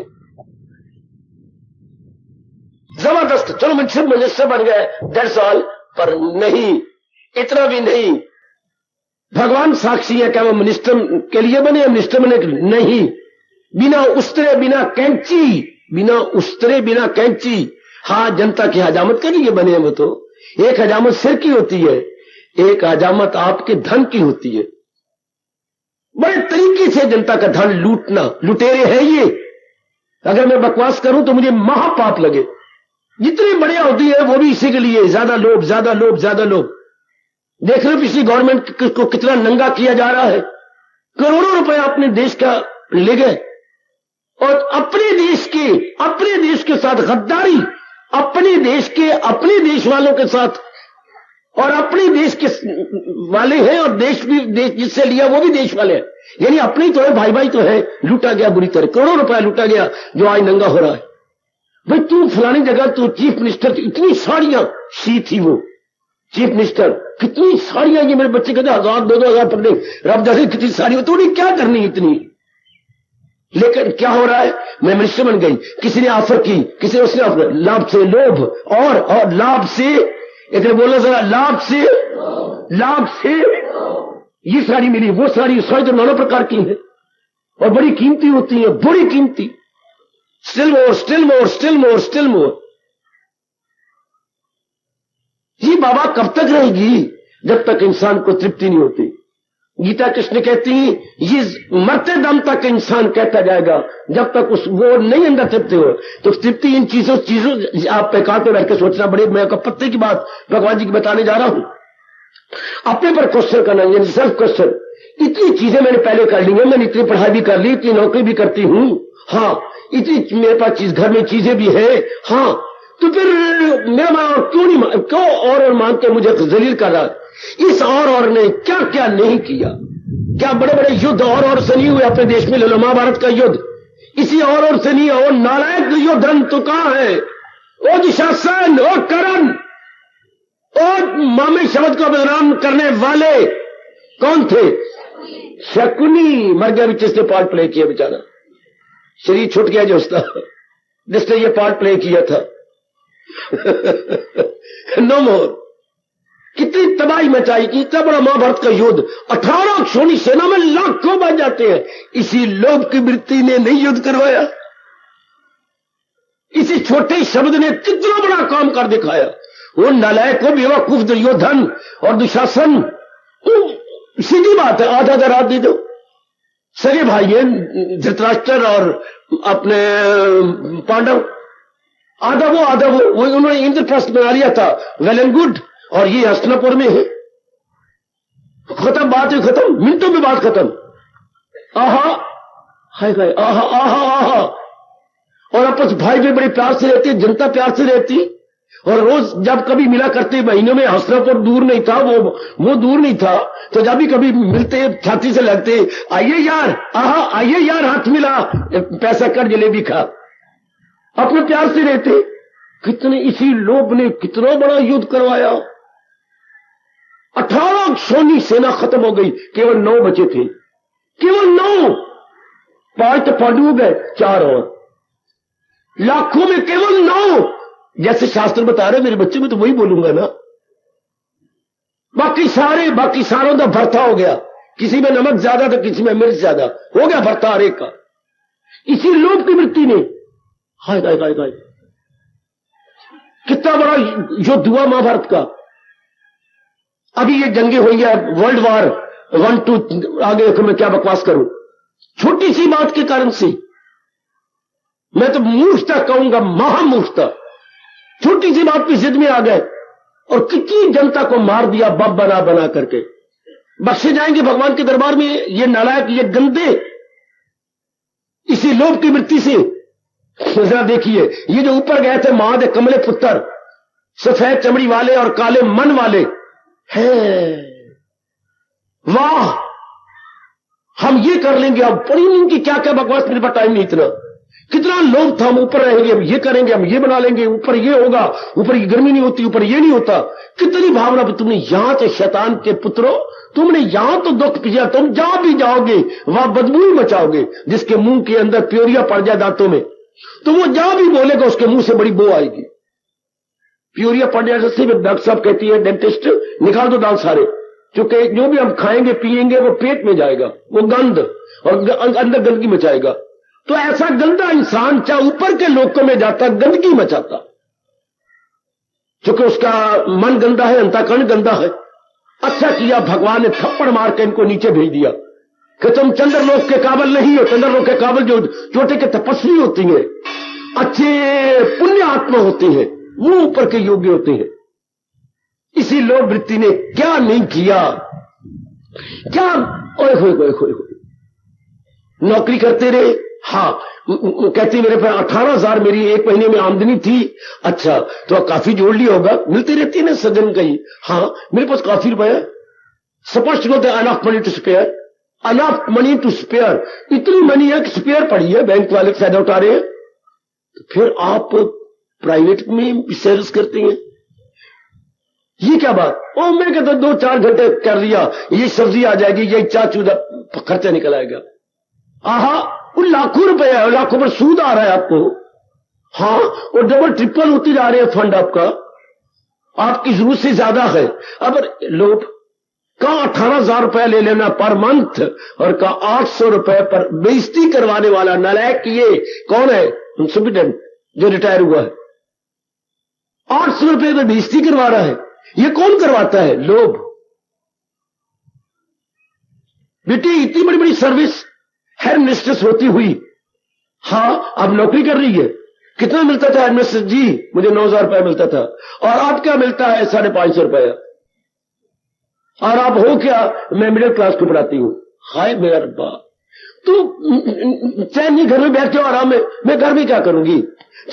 जबरदस्त, चलो मिनिस्टर बन गए, दैट्स ऑल। पर नहीं, इतना भी नहीं। भगवान साक्षी है, क्या वो मिनिस्टर के लिए बने या मिनिस्टर बने? नहीं, बिना उस्तरे, बिना कैंची, हाँ जनता की हजामत के लिए बने हैं वो। तो एक हजामत सिर की होती है, एक हजामत आपके धन की होती है। बड़े तरीके से जनता का धन लूटना, लुटेरे हैं ये। अगर मैं बकवास करूं तो मुझे महापाप लगे। जितनी बढ़िया होती है वो भी इसी के लिए, ज्यादा लोभ, ज्यादा लोभ, ज्यादा लोभ। देख रहे हो पिछली गवर्नमेंट को कितना नंगा किया जा रहा है, करोड़ों रुपए अपने देश का ले गए, और अपने देश के साथ गद्दारी, अपने देश वालों के साथ, और अपने देश के वाले हैं, और देश जिससे लिया वो भी देश वाले हैं, यानी अपने तो है, भाई तो है। लूटा गया बुरी तरह, करोड़ों रुपया लूटा गया, जो आज नंगा हो रहा है। भाई तू फलानी जगह तो चीफ मिनिस्टर, इतनी साड़ियां सी थी वो चीफ मिनिस्टर, कितनी साड़ियां, ये मेरे बच्चे कहते 1000 2,000 पर दे, रब जाने कितनी साड़ी, तो उन्हें क्या करनी इतनी। लेकिन क्या हो रहा है, मैं मिनिस्टर बन गई, किसी ने ऑफर की, किसी ने उसने ऑफर, लाभ से लोभ, और लाभ से, इधर बोलो जरा, लाभ से ये साड़ी मिली, वो साड़ी तो नाना प्रकार की है और बड़ी कीमती होती है, बड़ी कीमती। Still more. ये बाबा कब तक रहेगी? जब तक इंसान को तृप्ति नहीं होती। गीता कृष्ण कहती है ये मरते दम तक इंसान कहता जाएगा, जब तक वो नहीं अंदर तृप्ति हो। तो तृप्ति इन चीजों आप पैकार पे बैठ के सोचना, बड़ी मैं पत्ते की बात भगवान जी की बताने जा रहा हूं। अपने पर क्वेश्चन करना, यानी सेल्फ क्वेश्चन। इतनी चीजें मैंने पहले कर ली है, मैंने इतनी पढ़ाई भी कर ली, इतनी नौकरी भी करती हूं, हाँ, इतनी मेरे पास घर में चीजें भी है, हाँ, तो फिर मेरा क्यों और मांग के मुझे जलील कर रहा? इस और ने क्या क्या नहीं किया? क्या बड़े बड़े युद्ध और से नहीं हुए अपने देश में? ले लो महाभारत का युद्ध, इसी और से नहीं। और नालायक युद्ध अंत तो कहां है? ओ दुशासन, ओ करण, और मामे शब्द को बदनाम करने वाले कौन थे? शकुनी मर गया, जिसने पार्ट प्ले किया बेचारा। शरीर छूट गया जो उसका, जिसने ये पार्ट प्ले किया था। नो मोर। कितनी तबाही मचाई कि इतना बड़ा महाभारत का युद्ध, 18 क्षोणी सेना में लाखों बच जाते हैं। इसी लोभ की वृत्ति ने नहीं युद्ध करवाया, इसी छोटे शब्द ने कितना बड़ा काम कर दिखाया। वो नालायक को बेवकूफ दुर्योधन और दुशासन, सीधी बात है, आधा रात दे दो। सगे भाई हैं धृतराष्ट्र और अपने पांडव, आधा वो उन्होंने इंद्रप्रस्थ बना लिया था, वेल एंड गुड। और ये हस्तिनापुर में है, खत्म, बात है खत्म, मिनटों में बात खत्म। आहा हाय हाय, आहा आहा आहा। और आपस भाई भी बड़े प्यार से रहते, जनता प्यार से रहती, और रोज जब कभी मिला करते, महीनों में हस्तिनापुर दूर नहीं था, वो दूर नहीं था, तो जब भी कभी मिलते छाती से लगते, आइए यार, आहा आइए यार, हाथ मिला, पैसा कर, जलेबी खा, अपने प्यार से रहते। कितने, इसी लोभ ने कितना बड़ा युद्ध करवाया। 18 क्षोणी सेना खत्म हो गई, केवल 9 बचे थे, केवल 9। 5 तो पांडु हो गए, 4 और, लाखों में केवल 9। जैसे शास्त्र बता रहे, मेरे बच्चे में तो वही बोलूंगा ना। बाकी सारों का भरता हो गया, किसी में नमक ज्यादा तो किसी में मिर्च ज्यादा, हो गया भरता हर एक का। इसी लोभ की वृत्ति ने, हाय हाय हाय हाय, कितना बड़ा युद्ध हुआ महाभारत का। अभी ये जंगे हुई है, वर्ल्ड वार 1, 2, आगे देखो मैं क्या बकवास करूं, छोटी सी बात के कारण से। मैं तो मूर्खता कहूंगा, महामूर्खता। छोटी सी बात पे जिद में आ गए और कितनी जनता को मार दिया, बम बना बना करके। बख्शे जाएंगे भगवान के दरबार में ये नालायक, ये गंदे, इसी लोभ की वृत्ति से। जरा देखिए, ये जो ऊपर गए थे महादेव कमले पुत्र, सफेद चमड़ी वाले और काले मन वाले हैं, वाह हम ये कर लेंगे। अब पड़ी नहीं कि क्या क्या बकवास, मेरे पास टाइम नहीं इतना। कितना लोभ था, हम ऊपर रहेंगे, हम ये करेंगे, हम ये बना लेंगे, ऊपर ये होगा, ऊपर की गर्मी नहीं होती, ऊपर ये नहीं होता। कितनी भावना। तुमने यहां से शैतान के पुत्रों, तुमने यहां तो दुख पिया, तुम जहां भी जाओगे वहां बदबू ही मचाओगे। जिसके मुंह के अंदर प्योरिया पड़ जाए दांतों में, तो वो जहां भी बोलेगा उसके मुंह से बड़ी बो आएगी। प्योरिया पड़ जाए, डॉक्टर साहब कहती है, डेंटिस्ट, निकाल दो दांत सारे, क्योंकि जो भी हम खाएंगे पिएंगे वो पेट में जाएगा, वो गंध, और अंदर गंदगी मचाएगा। तो ऐसा गंदा इंसान चाहे ऊपर के लोकों में जाता, गंदगी मचाता, क्योंकि उसका मन गंदा है, अंतःकरण गंदा है। अच्छा किया भगवान ने थप्पड़ मार के इनको नीचे भेज दिया कि तुम चंद्रलोक के काबिल नहीं हो। चंद्रलोक के काबिल जो छोटे के तपस्वी होती हैं, अच्छे पुण्य आत्मा होते हैं, वो ऊपर के योग्य होते हैं। इसी लोभ वृत्ति ने क्या नहीं किया, क्या ओए होए होए होए, नौकरी करते रहे। हाँ, कहती मेरे पास 18,000 मेरी एक महीने में आमदनी थी। अच्छा, तो काफी जोड़ लिया होगा, मिलती रहती है ना सजन कहीं। हाँ, मेरे पास काफी रुपया, स्पष्ट बोलते enough money to spare, enough money to spare. इतनी मनी है कि स्पेयर पड़ी है, बैंक वाले फायदा उठा रहे हैं। तो फिर आप प्राइवेट में सेल्स करते हैं, ये क्या बात? ओ मैं कहता 2-4 घंटे कर लिया, ये सब्जी आ जाएगी, ये चाचूदा खर्चा निकल आएगा। आहा, वो लाखों रुपए है, लाखों पर सूद आ रहा है आपको। हाँ, और डबल ट्रिपल होती जा रही है फंड आपका, आपकी जरूरत से ज्यादा है। अब लोग कहा 18,000 रुपया ले लेना पर मंथ, और कहा 800 रुपए पर बेइज्जती करवाने वाला नालायक। ये कौन है? सुप्रिटेंडेंट जो रिटायर हुआ है, 800 रुपए पर बेइज्जती करवा रहा है। ये कौन करवाता है? लोभ। बेटी इतनी बड़ी बड़ी सर्विस हेड मिस्ट्रेस होती हुई, हाँ अब नौकरी कर रही है। कितना मिलता था हेड मिस्ट्रेस जी? मुझे 9,000 रुपया मिलता था। और आप क्या मिलता है? 550 रुपया। और आप हो क्या? मैं मिडिल क्लास को पढ़ाती हूं। हाय मेरा रब्बा, तो चैन नहीं, घर में बैठे हो आराम में, मैं घर में क्या करूंगी?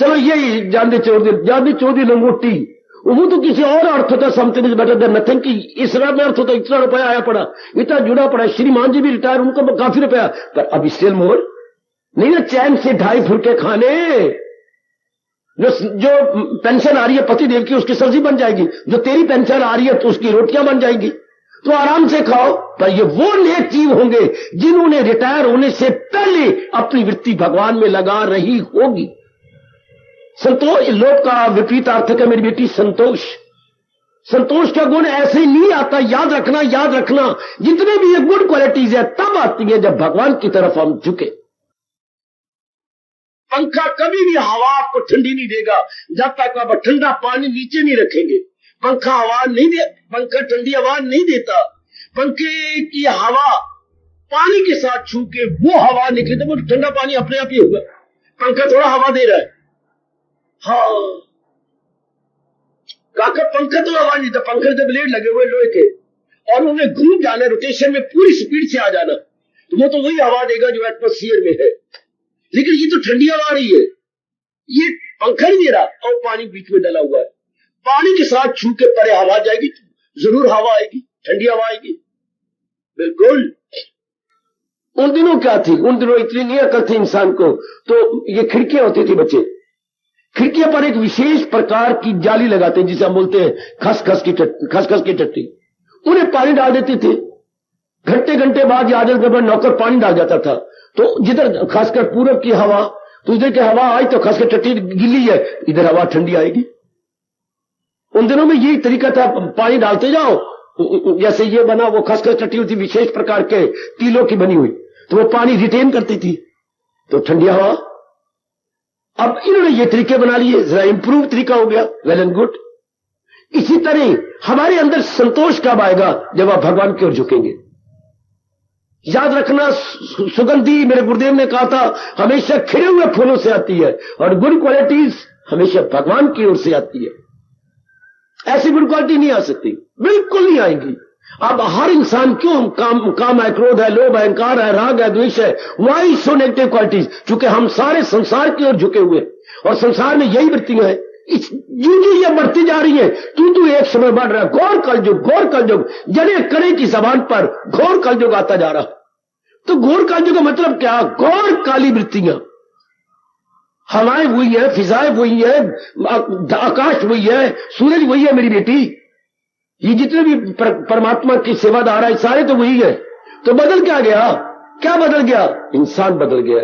चलो यही जान दे चौधरी लंगोटी, वो तो किसी और अर्थ होता, something is better than nothing की इस में अर्थ होता। इतना रुपया आया पड़ा, इतना जुड़ा पड़ा। श्रीमान जी भी रिटायर, उनको काफी रुपया, पर अब स्टिल मोर नहीं ना चैन से 2.5 फुलके खाने। जो पेंशन आ रही है पति देव की, उसकी सब्जी बन जाएगी। जो तेरी पेंशन आ रही है तो उसकी रोटियां बन जाएगी। तो आराम से खाओ, पर ये वो नेक जीव होंगे जिन्होंने रिटायर होने से पहले अपनी वृत्ति भगवान में लगा रही होगी। संतोष लोभ का विपरीत अर्थ है मेरी बेटी संतोष। संतोष का गुण ऐसे ही नहीं आता, याद रखना, याद रखना। जितने भी ये गुड क्वालिटीज है तब आती है जब भगवान की तरफ हम झुके। पंखा कभी भी हवा आपको ठंडी नहीं देगा जब तक आप ठंडा पानी नीचे नहीं रखेंगे। पंखा हवा नहीं दे, पंखा ठंडी हवा नहीं देता। पंखे की हवा पानी के साथ छू के वो हवा निकले तो वो ठंडा पानी अपने आप ही होगा। पंखा थोड़ा हवा दे रहा है, हाँ काका पंखा तो हवा नहीं था। पंखे से ब्लेड लगे हुए लोहे के और उन्हें घूम जाना, रोटेशन में पूरी स्पीड से आ जाना, तो वो तो वही हवा देगा जो एटमॉस्फेयर में है। लेकिन ये तो ठंडी हवा आ रही है, ये पंखा नहीं दे रहा और पानी बीच में डला हुआ है। पानी के साथ छू के परे हवा जाएगी तो जरूर हवा आएगी, ठंडी हवा आएगी। बिल्कुल। उन दिनों क्या थी, उन दिनों इतनी नहीं अकल थी इंसान को, तो ये खिड़कियां होती थी, बच्चे खिड़कियों पर एक विशेष प्रकार की जाली लगाते हैं जिसे हम बोलते हैं खसखस की टट्टी। उन्हें पानी डाल देते थे, घंटे घंटे बाद या आधे घंटे बाद नौकर पानी डाल जाता था। तो जिधर खासकर पूरब की हवा, तो इधर की हवा आई तो खासकर टट्टी गिल्ली है, इधर हवा ठंडी आएगी। उन दिनों में यही तरीका था, पानी डालते जाओ, जैसे ये बना वो खसखस टट्टी होती विशेष प्रकार के तीलों की बनी हुई, तो वो पानी रिटेन करती थी तो ठंडी हवा। अब इन्होंने ये तरीके बना लिए, जरा इंप्रूव तरीका हो गया, वेल एंड गुड। इसी तरह हमारे अंदर संतोष कब आएगा, जब आप भगवान की ओर झुकेंगे। याद रखना, सुगंधी मेरे गुरुदेव ने कहा था हमेशा खिले हुए फूलों से आती है और गुड क्वालिटीज हमेशा भगवान की ओर से आती है। ऐसी गुड क्वालिटी नहीं आ सकती, बिल्कुल नहीं आएगी। अब हर इंसान क्यों काम है, क्रोध है, लोभ है, अहंकार है, राग है, द्वेष है, वाई सो नेगेटिव क्वालिटीज, क्योंकि हम सारे संसार की ओर झुके हुए और संसार में यही वृत्तियां हैं। जो ये बढ़ती जा रही है, तू एक समय बढ़ रहा है, घोर कलयुग, जड़े कड़े की जबान पर घोर कलयुग आता जा रहा। तो घोर कलयुग का मतलब क्या, घोर काली वृत्तियां। हवाएं वही है, फिजाएं वही है, आकाश वही है, सूरज वही है मेरी बेटी। ये जितने भी परमात्मा की सेवादार है सारे तो वही है। तो बदल क्या गया, क्या बदल गया, इंसान बदल गया।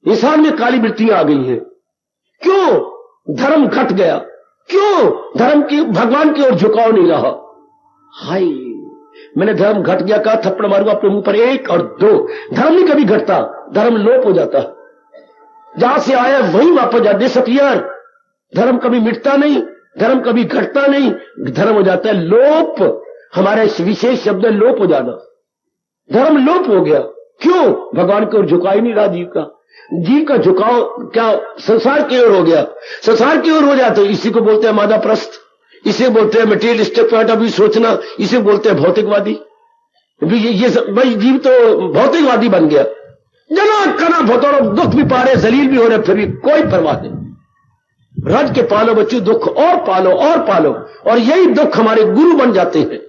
इंसान में काली वृत्तियां आ गई हैं। क्यों, धर्म घट गया। क्यों, धर्म की भगवान की ओर झुकाव नहीं रहा। हाय, मैंने धर्म घट गया कहा, थप्पड़ मारूंगा अपने मुंह पर, एक और दो। धर्म नहीं कभी घटता, धर्म लोप हो जाता। जहां से आया वहीं वापस जा, डिसअपियर। धर्म कभी मिटता नहीं, धर्म कभी घटता नहीं, धर्म हो जाता है लोप। हमारा इस विशेष शब्द है लोप हो जाना। धर्म लोप हो गया। क्यों, भगवान की ओर झुकाव ही नहीं रहा जीव का झुकाव क्या संसार की ओर हो गया। संसार की ओर हो जाता है, इसी को बोलते हैं मादाप्रस्थ, इसे बोलते हैं मटेरियलिस्टिक पॉइंट ऑफ व्यू सोचना, इसे बोलते हैं भौतिकवादी। ये भाई जीव तो भौतिकवादी बन गया। जना कना भोतोरो, दुख भी पा रहे, जलील भी हो रहे, फिर भी कोई परवाह नहीं। रज के पालो बच्चों, दुख और पालो और पालो, और यही दुख हमारे गुरु बन जाते हैं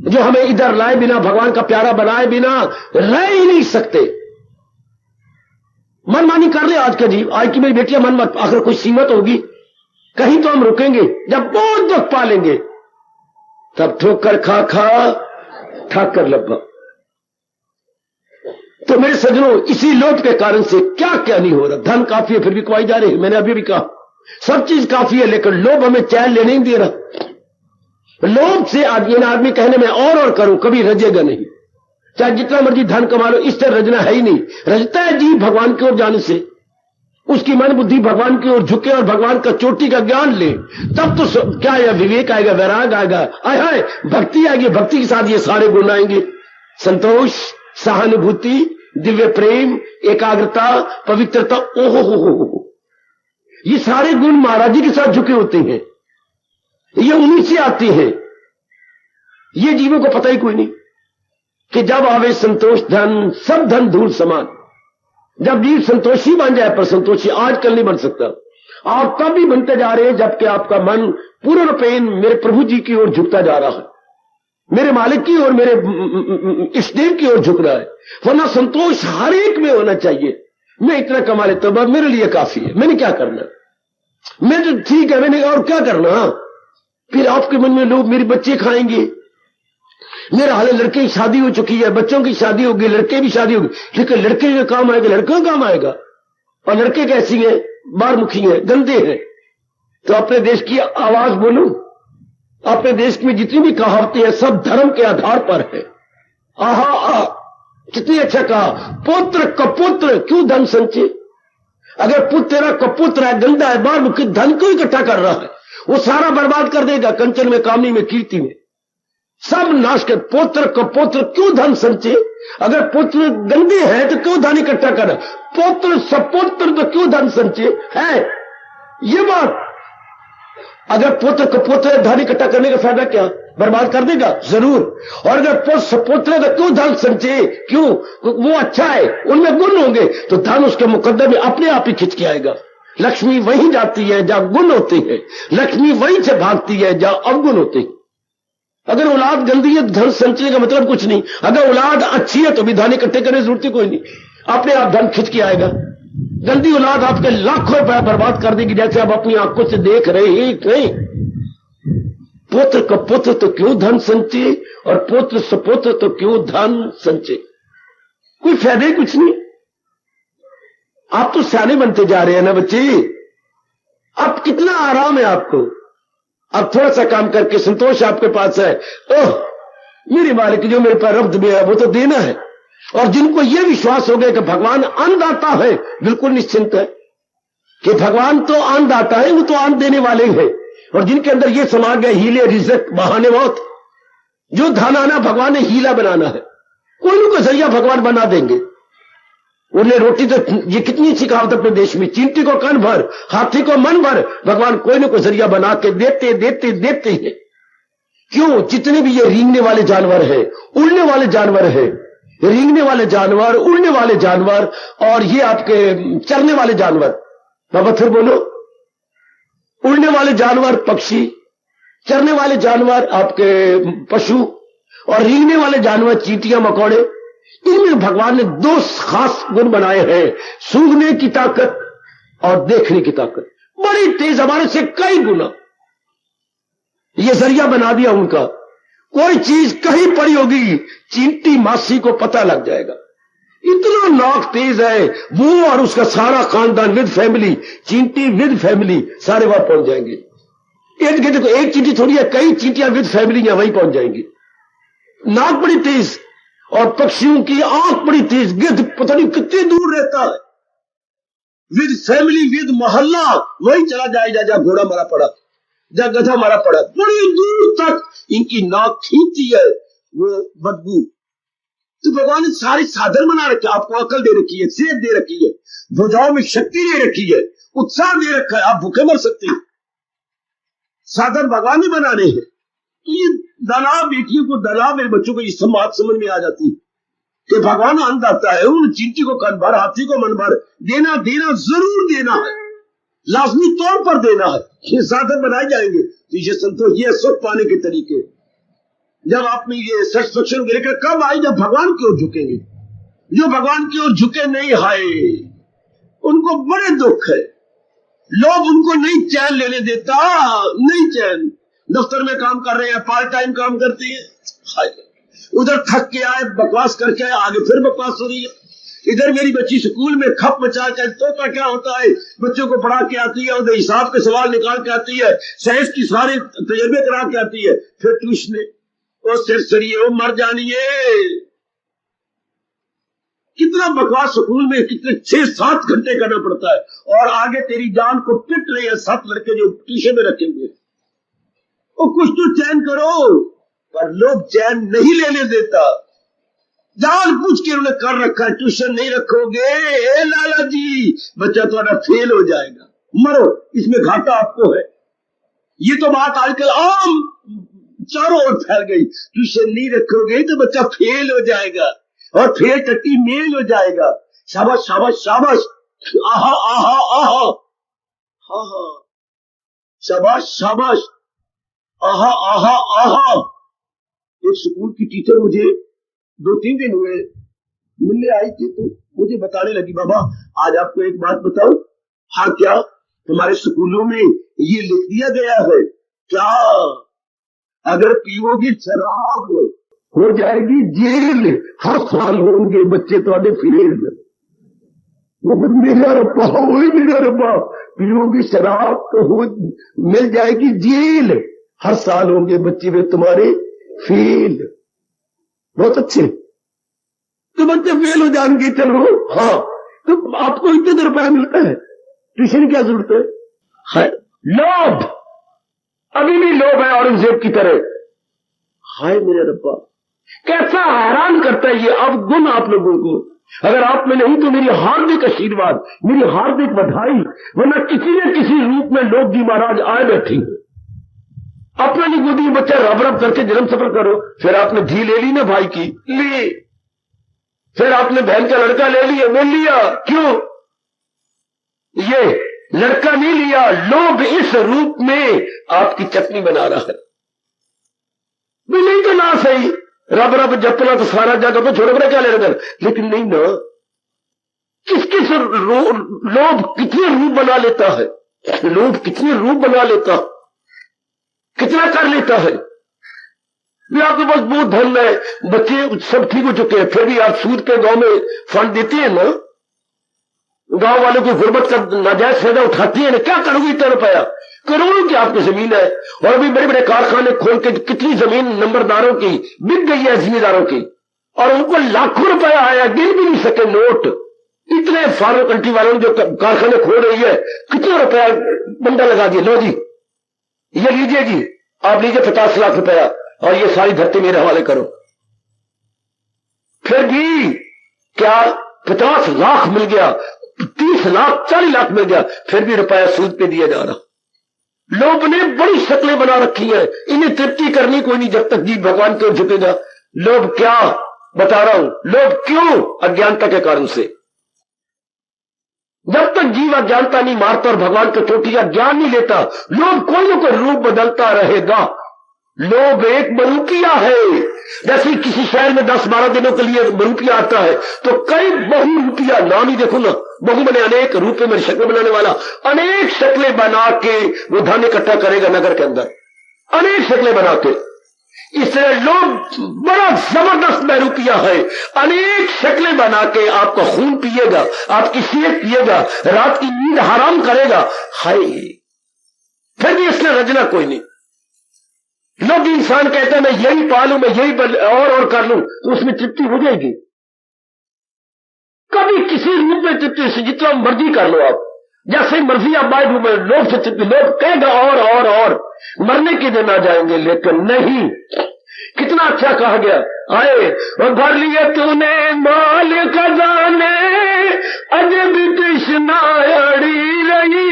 जो हमें इधर लाए बिना, भगवान का प्यारा बनाए बिना रह ही नहीं सकते। मनमानी कर ले आज का जीव, आज की मेरी बेटियां मन मत, आखिर कोई सीमत होगी, कहीं तो हम रुकेंगे। जब बहुत दुख पालेंगे तब ठोकर खा ठाकर लब्बा। तो मेरे सज्जनों, इसी लोभ के कारण से क्या क्या नहीं हो रहा। धन काफी है फिर भी खुआई जा रही है, मैंने अभी भी कहा सब चीज काफी है, लेकिन लोभ हमें चैन लेने नहीं दे रहा। लोभ से आदमी कहने में और करूं, कभी रजेगा नहीं। चाहे जितना मर्जी धन कमा लो, इस तरह रजना है ही नहीं। रजता है जीव भगवान की ओर जाने से, उसकी मन बुद्धि भगवान की ओर झुके और भगवान का चोटी का ज्ञान ले, तब तो क्या आएगा, विवेक आएगा, वैराग आएगा, आय भक्ति आएगी। भक्ति के साथ ये सारे गुण आएंगे, संतोष, सहानुभूति, दिव्य प्रेम, एकाग्रता, पवित्रता। ओहो हो, ये सारे गुण महाराज जी के साथ झुके होते हैं, ये उन्हीं से आते हैं। ये जीवों को पता ही कोई नहीं कि जब आवे संतोष धन, सब धन धूल समान। जब जीव संतोषी बन जाए, पर संतोषी आजकल नहीं बन सकता। आप तब भी बनते जा रहे हैं जबकि आपका मन पूर्ण रूपेण मेरे प्रभु जी की ओर झुकता जा रहा है, मेरे मालिक की ओर, मेरे इष्टदेव की ओर झुक रहा है। वरना संतोष हर एक में होना चाहिए। मैं इतना कमा लेता हूं, मेरे लिए काफी है, मैंने क्या करना, मैं तो ठीक है, मैंने और क्या करना। फिर आपके मन में लोग मेरे बच्चे खाएंगे, मेरा हाल है, लड़के की शादी हो चुकी है, बच्चों की शादी होगी, लड़के की शादी होगी, लेकिन लड़के का काम आएगा, लड़का का काम आएगा। और लड़के कैसी है, बारमुखी है, गंदे हैं। तो अपने देश की आवाज बोलो। अपने देश में जितनी भी कहावतें हैं सब धर्म के आधार पर है। आहा आहा, कितनी अच्छा कहा, पुत्र कपुत्र क्यों धन संचय। अगर पुत्र तेरा कपुत्र है, गंदा है, बारमुखी, धन क्यों इकट्ठा कर रहा है, वो सारा बर्बाद कर देगा, कंचन में, कामनी में, कीर्ति में, सब नाश कर। पुत्र कपुत्र क्यों धन संचय। अगर पुत्र गंदे हैं तो क्यों धन इकट्ठा कर, पुत्र सपुत्र तो क्यों धन संचय है, ये बात। अगर पुत्र कपुत्र धन इकट्ठा करने का फायदा क्या, बर्बाद कर देगा जरूर। और अगर पुत्र सपुत्र तो क्यों धन संचय, क्यों, वो अच्छा है, उनमें गुण होंगे तो धन उसके मुकद्दर में अपने आप ही खिंच के आएगा। लक्ष्मी वहीं जाती है जहां गुण होते हैं, लक्ष्मी वहीं से भागती है जहां अवगुण होते हैं। अगर औलाद गंदी है तो धन संचय का मतलब कुछ नहीं। अगर औलाद अच्छी है तो भी धन इकट्ठे करने की जरूरत कोई नहीं, अपने आप धन खिंच के आएगा। गंदी औलाद आपके लाखों रुपया बर्बाद कर देगी, जैसे आप अपनी आंखों से देख रहे ही नहीं। पुत्र का पुत्र तो क्यों धन संचय, और पुत्र सपुत्र तो क्यों धन संचय, कोई फायदा ही कुछ नहीं। आप तो सियाने बनते जा रहे हैं ना बच्चे, अब कितना आराम है आपको। अब थोड़ा सा काम करके संतोष आपके पास है, ओह मेरे मालिक जो मेरे पर रब्द में है वो तो देना है। और जिनको यह विश्वास हो गया कि भगवान अन्नदाता है, बिल्कुल निश्चिंत है कि भगवान तो अन्नदाता है, वो तो अन्न देने वाले हैं। और जिनके अंदर यह समा गया हीले रिज़्क़ बहाने मौत, जो धन आना भगवान ने हीला बनाना है, कोई न कोई जरिया भगवान बना देंगे। उन्हें रोटी तो ये कितनी अच्छी कहावत अपने देश में, चींटी को कान भर हाथी को मन भर, भगवान कोई न कोई जरिया बना के देते देते देते हैं। क्यों, जितने भी ये रेंगने वाले जानवर है, उड़ने वाले जानवर है, रेंगने वाले जानवर, उड़ने वाले जानवर, और ये आपके चरने वाले जानवर, बाबा फिर बोलो, उड़ने वाले जानवर पक्षी, चरने वाले जानवर आपके पशु, और रेंगने वाले जानवर चींटियां मकोड़े। इनमें भगवान ने दो खास गुण बनाए हैं, सूंघने की ताकत और देखने की ताकत, बड़ी तेज, हमारे से कई गुना ये जरिया बना दिया उनका। कोई चीज कहीं पड़ी होगी, चींटी मासी को पता लग जाएगा, इतना नाक तेज है वो, और उसका सारा खानदान विद फैमिली, चींटी विद फैमिली सारे वहां पहुंच जाएंगे। देखो एक चींटी थोड़ी है, कई चींटियां विद फैमिली यहां वहीं पहुंच जाएंगी। नाक बड़ी तेज, और पक्षियों की आंख बड़ी तेज, गिद्ध पता नहीं कितनी दूर रहता है, विद फैमिली विद मोहल्ला वही चला जाएगा जहां घोड़ा मारा पड़ा, जहां गधा मारा पड़ा, बड़ी दूर तक इनकी नाक खींचती है वो बदबू। तो भगवान ने सारे साधन बना रखे, आपको अकल दे रखी है, सेहत दे रखी है, भुजाओं में शक्ति दे रखी है, उत्साह दे रखा है, आप भूखे मर सकते हैं, साधन भगवान ने बनाने हैं। तो ये दलाव बेटियों को, दलाव मेरे बच्चों को ये सब बात समझ में आ जाती है कि भगवान अन्नदाता है, उन चींटी को कान भर हाथी को मन भर, देना देना जरूर देना है, लाजमी तौर पर देना है। ये साधन बनाए जाएंगे तो ये संतोष, ये सुख पाने के तरीके। जब आप में ये सेटिस्फेक्शन लेकर कब आई, जब भगवान की ओर झुकेंगे। जो भगवान की ओर झुके नहीं, हाय उनको बड़े दुख है। लोग उनको नहीं चैन लेने देता, नहीं चैन। दफ्तर में काम कर रहे हैं, पार्ट टाइम काम करते हैं, हाय उधर थक के आए, बकवास करके आए, आगे फिर बकवास हो रही है। इधर मेरी बच्ची स्कूल में खप मचा के, तोता क्या होता है, बच्चों को पढ़ा के आती है, उधर हिसाब के सवाल निकाल के आती है, साइंस की सारे तजर्बे करा के आती है, फिर ट्यूशन वो सिर सरिए, वो मर जानिए। कितना बकवास स्कूल में, कितने 6-7 घंटे करना पड़ता है, और आगे तेरी जान को पिट रहे हैं 7 लड़के जो ट्यूशन में रखे हुए। वो कुछ तो चैन करो, पर लोग चैन नहीं लेने देता। जान पूछ के उन्होंने कर रखा है, ट्यूशन नहीं रखोगे ए लाला जी, बच्चा तुम्हारा फेल हो जाएगा, मरो, इसमें घाटा आपको है। ये तो बात आजकल आम चारों ओर फैल गई, ट्यूशन नहीं रखोगे तो बच्चा फेल हो जाएगा, और फेल टट्टी मेल हो जाएगा। शाबाश शाबाश शाबाश, आहा आहा आहा, आहा शाबाश शाबाश, आहा आहा आहा। एक स्कूल की टीचर मुझे 2-3 दिन हुए मिलने आई थी, तो मुझे बताने लगी, बाबा आज आपको एक बात बताऊं। हाँ क्या, तुम्हारे स्कूलों में ये लिख दिया गया है क्या, अगर पीओगी शराब हो जाएगी जेल, हर साल होंगे बच्चे थोड़े फेल। मेरा रब्बा, मेरा रब्बा, पियोगी शराब तो हो मिल जाएगी जेल, हर साल होंगे बच्चे वे तुम्हारे फेल। बहुत अच्छे, तो बच्चे फेल हो जाएंगे, चलो हाँ, तो आपको इतने रुपया मिलता है, ट्यूशन क्या जरूरत है? लोभ, अभी भी लोभ है औरंगजेब की तरह। हाय मेरे रब्बा, कैसा हैरान करता है ये अवगुण आप लोगों को। अगर आप में नहीं तो मेरी हार्दिक आशीर्वाद, मेरी हार्दिक बधाई, वरना किसी न किसी रूप में लोग जी महाराज आए बैठे हैं। अपना नहीं गोदी बच्चा रब रब करके जन्म सफर करो, फिर आपने धी ले ली ना भाई की, ली, फिर आपने बहन का लड़का ले लिया, मिल लिया, क्यों? ये लड़का नहीं लिया, लोभ इस रूप में आपकी चटनी बना रहा है। भी नहीं तो ना सही, रब रब जपना तो सारा जगह तो छोड़ो, क्या ले रहे, लेकिन नहीं ना, किस किस लोभ कितने रूप बना लेता है, लोभ कितने रूप बना लेता, कितना कर लेता है। भी आपके पास बहुत धन है, बच्चे सब ठीक हो चुके हैं, फिर भी आप सूद के गांव में फंड देते हैं ना, गांव वालों की गुर्बत का नाजायज फायदा उठाती है ना, क्या करोगे इतना रुपया? करोड़ों की आपकी जमीन है, और अभी बड़े बड़े कारखाने खोल के कितनी जमीन नंबरदारों की बिक गई है, जिम्मेदारों की, और उनको लाखों रुपया आया, गिन भी नहीं सके नोट। इतने फॉरेन कंट्री वालों ने जो कारखाने खोल रही है, कितना रुपया बंडा लगा दिया, लो जी ये लीजिए जी, आप लीजिए 50 लाख रुपया, और ये सारी धरती मेरे हवाले करो। फिर भी क्या 50 लाख मिल गया, 30 लाख 40 लाख मिल गया, फिर भी रुपया सूद पे दिया जा रहा। लोभ ने बड़ी शक्लें बना रखी है, इन्हें तृप्ति करनी कोई नहीं जब तक जी भगवान क्यों झुकेगा। लोभ क्या बता रहा हूं, लोभ क्यों? अज्ञानता के कारण से। जब तक जीव अज्ञानता नहीं मारता और भगवान के चोटिया ज्ञान नहीं लेता, लोभ कोई ना कोई रूप बदलता रहेगा। लोभ एक मरूपिया है, जैसे किसी शहर में 10-12 दिनों के लिए मरूपिया आता है, तो कई बहु रूपिया, नाम ही देखो ना, बहु बने अनेक रूपे में शक्ल बनाने वाला, अनेक शक्लें बना के वो धन इकट्ठा करेगा नगर के अंदर, अनेक शक्लें बना के। इसलिए लोभ बड़ा जबरदस्त महरूपिया है, अनेक शक्लें बना के आपका खून पिएगा, आपकी सेहत पिएगा, रात की नींद हराम करेगा। हाय, फिर भी इसने रजना कोई नहीं। लोग इंसान कहता है मैं यही पालू, मैं यही और कर लूं, तो उसमें तृप्ति हो जाएगी? कभी किसी रूप में तृप्ति से जितना मर्जी कर लो आप, जैसे मर्जी आप बाय में लोभ से तृप्ति, लोभ कहेगा और मरने के दिन आ जाएंगे, लेकिन नहीं। कितना अच्छा कहा गया, आए और भर लिए तूने माल खजाने, अजब तृष्णा अड़ी रही।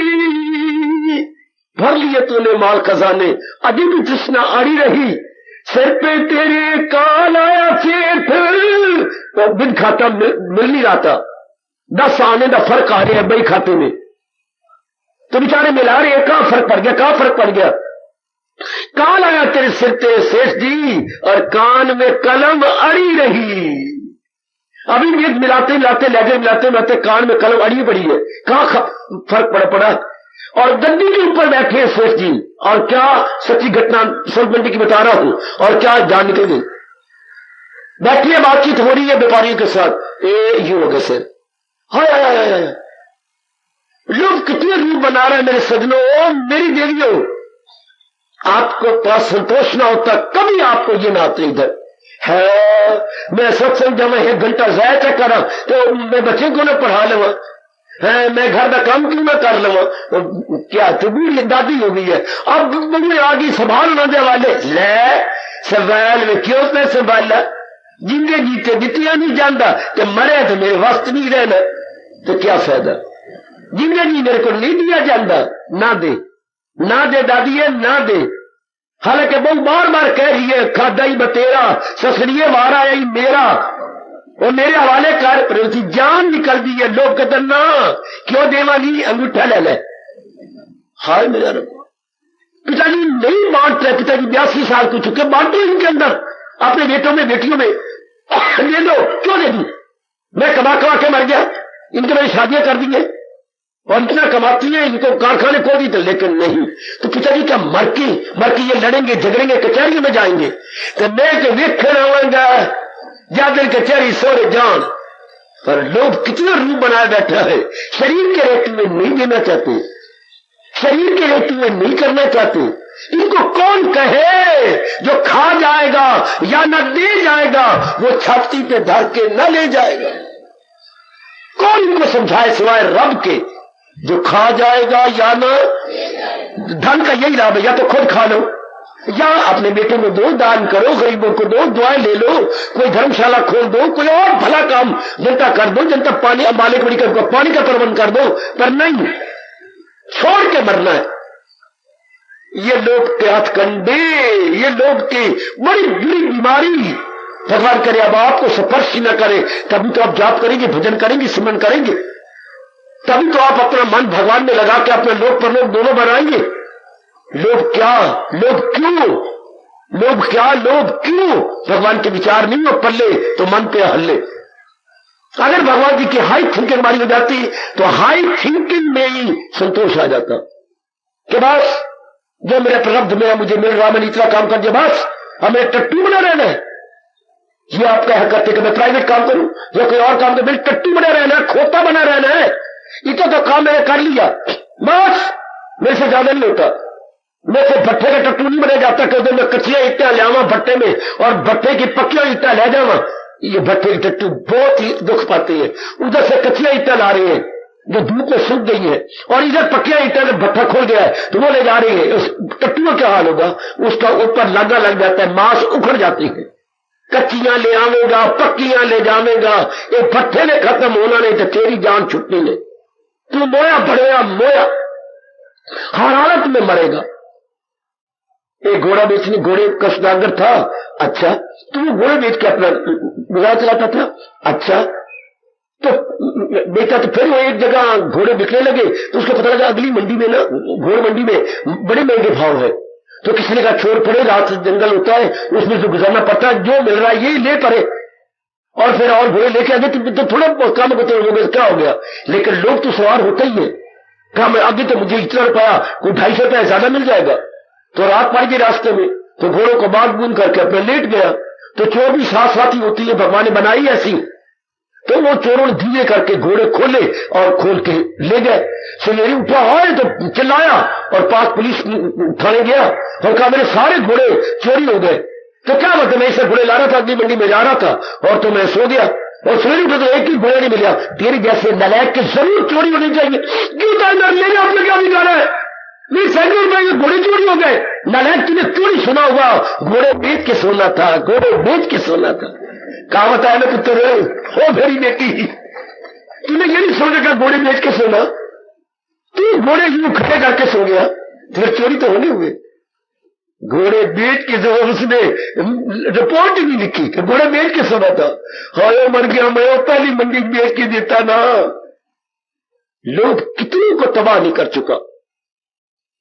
भर लिए तूने माल खजाने, अजब तृष्णा अड़ी रही। सिर पे तेरे काल आया सेठ, तो बिन खाता मिल नहीं रहा था। 10 आने का फर्क आ रहा है बई खाते में, तो बेचारे मिला रहे, कहां फर्क पड़ गया, कहां फर्क पड़ गया? काल आया तेरे सिर पे सेठ जी, और कान में कलम अड़ी रही। अभी मिलाते मिलाते कान में कलम अड़ी पड़ी है, कहां फर्क पड़ा? और गद्दी के ऊपर बैठे सेठ जी, और क्या सच्ची घटना सोलमंडी की बता रहा हूं, और क्या जान निकल गई। बैठी है, बातचीत हो रही है व्यापारियों के साथ, ये हो गए सर, हाय लोग कितने रूप बना रहे हैं मेरे सजनों, मेरी देवियों। आपको पास संतोष ना होता, कभी आपको ये ना आते इधर है। मैं सत्संग जब मैं 1 घंटा जाया करा, तो मैं बच्चे को ना पढ़ा लवा है, मैं घर का काम क्यों ना कर लवा, क्या तबीर दादी हो गई है। अब मुझे आगे संभाल ना दे वाले, ले सवाल में क्यों पे संभाला, जिंदगी जीते जितिया नहीं जानता, तो मरे तो मेरे वक्त नहीं रहना, तो क्या फायदा। जिंदगी मेरे को नहीं दिया जाता, ना दे दादी है, ना दे। हालांकि बहुत बार कह रही है, खादा ही बतेरा, ससरिये वारा है मेरा, और मेरे हवाले कर, पर उसकी जान निकल दी है। लोग कहते ना क्यों देवा नहीं, अंगूठा ले ले। हाय मेरा रब, पिताजी नहीं बांट रहे, पिताजी 82 साल को चुके, बांटो इनके अंदर, अपने बेटों में बेटियों में ले लो, क्यों दे दी? मैं कमा के मर गया, इनके मेरी शादियां कर दी है, और इतना कमाती है, इनको कारखाने खोल दी थे, लेकिन नहीं। तो पिताजी क्या मर के ये लड़ेंगे झगड़ेंगे, कचहरी में जाएंगे, तो मैं तो वेखण आवांगा ज्यादा कचहरी सोरे जान। पर लोग कितना रूप बनाया बैठा है, शरीर के रेट में नहीं देना चाहते, शरीर के रेट में नहीं करना चाहते। इनको कौन कहे जो खा जाएगा या न दे जाएगा वो छाती पे धर के न ले जाएगा? कौन इनको समझाए सिवाय रब के? जो खा जाएगा या न, धन का यही लाभ है, या तो खुद खा लो या अपने बेटे को दो, दान करो, गरीबों को दो, दुआएं ले लो, कोई धर्मशाला खोल दो, कोई और भला काम जनता कर दो, जनता पानी मालिक बड़ी कर पानी का प्रबंध कर दो। पर नहीं, छोड़ के मरना है। ये लोग के हथकंडे, ये लोग की बड़ी बुरी बीमारी, भगवान करे अब आपको स्पर्श न करे, तभी तो आप जाप करेंगे, भजन करेंगे, सिमरन करेंगे, तभी तो आप अपना मन भगवान में लगा के अपने लोक परलोक दोनों बनाएंगे। लोग क्या, लोग क्यों, लोग क्या, लोग क्यों? भगवान के विचार नहीं हो पल्ले तो मन पे हल्ले। अगर भगवान जी की हाई थिंकिंग हमारी हो जाती तो हाई थिंकिंग में ही संतोष आ जाता कि बस जो मेरे प्रारब्ध में मुझे मिल रहा, मैंने इतना काम कर दिया, बस हमें टट्टू बना रहना है। ये आप कह करते कि मैं प्राइवेट काम करूं या कोई और काम करूं, मेरे टट्टू बना रहना है, खोता बना रहना है, इतना तो काम मैंने कर लिया, बस मेरे से ज्यादा नहीं होता। मैं से भट्टे का टट्टू नहीं बने जाता कि उधर मैं कच्चियां ईटा ले आवा भट्टे में और भट्टे की पक्कियां ईटा ले जावा। ये भट्टे की टट्टू बहुत ही दुख पाते हैं। उधर से कच्चियां ईटा ला रहे हैं जो धूप में सूख गई है, और इधर पक्कियां ईटा में भट्टा खोल गया है तो वो ले जा रही है। उस टट्टू का क्या हाल होगा? उसका ऊपर लागा लग जाता है, मांस उखड़ जाती है। कच्चियां ले आवेगा, पक्कियां ले जावेगा, ये भट्टे ने खत्म होना नहीं तो तेरी जान छुट्टी नहीं। तू मोया बढ़ेगा, मोया हर हालत में मरेगा। एक घोड़ा बेचने, घोड़े का सौदागर था, अच्छा, तो वो घोड़े बेच के अपना गुजारा चलाता था, अच्छा, तो बेचा। तो फिर वो एक जगह घोड़े बिकने लगे तो उसको पता लगा अगली मंडी में ना, घोड़ मंडी में बड़े महंगे भाव है। तो किसी ने कहा छोड़ पड़े, रात जंगल होता है, उसमें जो गुजरना पड़ता है, जो मिल रहा है यही ले पड़े। और फिर और घोड़े लेके आगे तो थोड़ा काम होते हो, क्या हो गया? लेकिन लोग तो सवार होते ही है। कहा आगे तो मुझे इतना रुपया, कोई 250 रुपया ज्यादा मिल जाएगा। तो रात पड़ गई रास्ते में, तो घोड़ों को बांध बूंद करके अपने लेट गया। तो चोर भी साथ साथी होती है, भगवान ने बनाई ऐसी। तो वो चोरों ने धीरे करके घोड़े खोले और खोल के ले गए। सवेरे उठा आए तो चिल्लाया और पास पुलिस थाने गया और कहा मेरे सारे घोड़े चोरी हो गए। तो क्या मतलब, मैं इसे घोड़े ला रहा था, अगली मंडी में जा रहा था और तो मैं सो गया और सवेरे उठे तो एक ही घोड़ा नहीं मिला। तेरे जैसे नालायक की जरूर चोरी होनी चाहिए। क्यों मेरे आपने क्या बिगाड़ा है? नहीं, सैकड़ों रुपए के घोड़े चोरी हो गए। नालायक तूने क्यों नहीं सुना हुआ? घोड़े बेच के सोना था, घोड़े बेच के सोना था। कहा बताया ना पुत्र हो मेरी बेटी, तूने ये नहीं सोचा का घोड़े बेच के सोना? तू घोड़े यूं खड़े करके सो गया, फिर चोरी तो होने हुए। घोड़े बेच के जो उसने रिपोर्ट ही नहीं लिखी कि घोड़े बेच के सोना था। हाँ मर गया मैं, पहली मंडी बेच के देता ना। लोग कितने को तबाह नहीं कर चुका।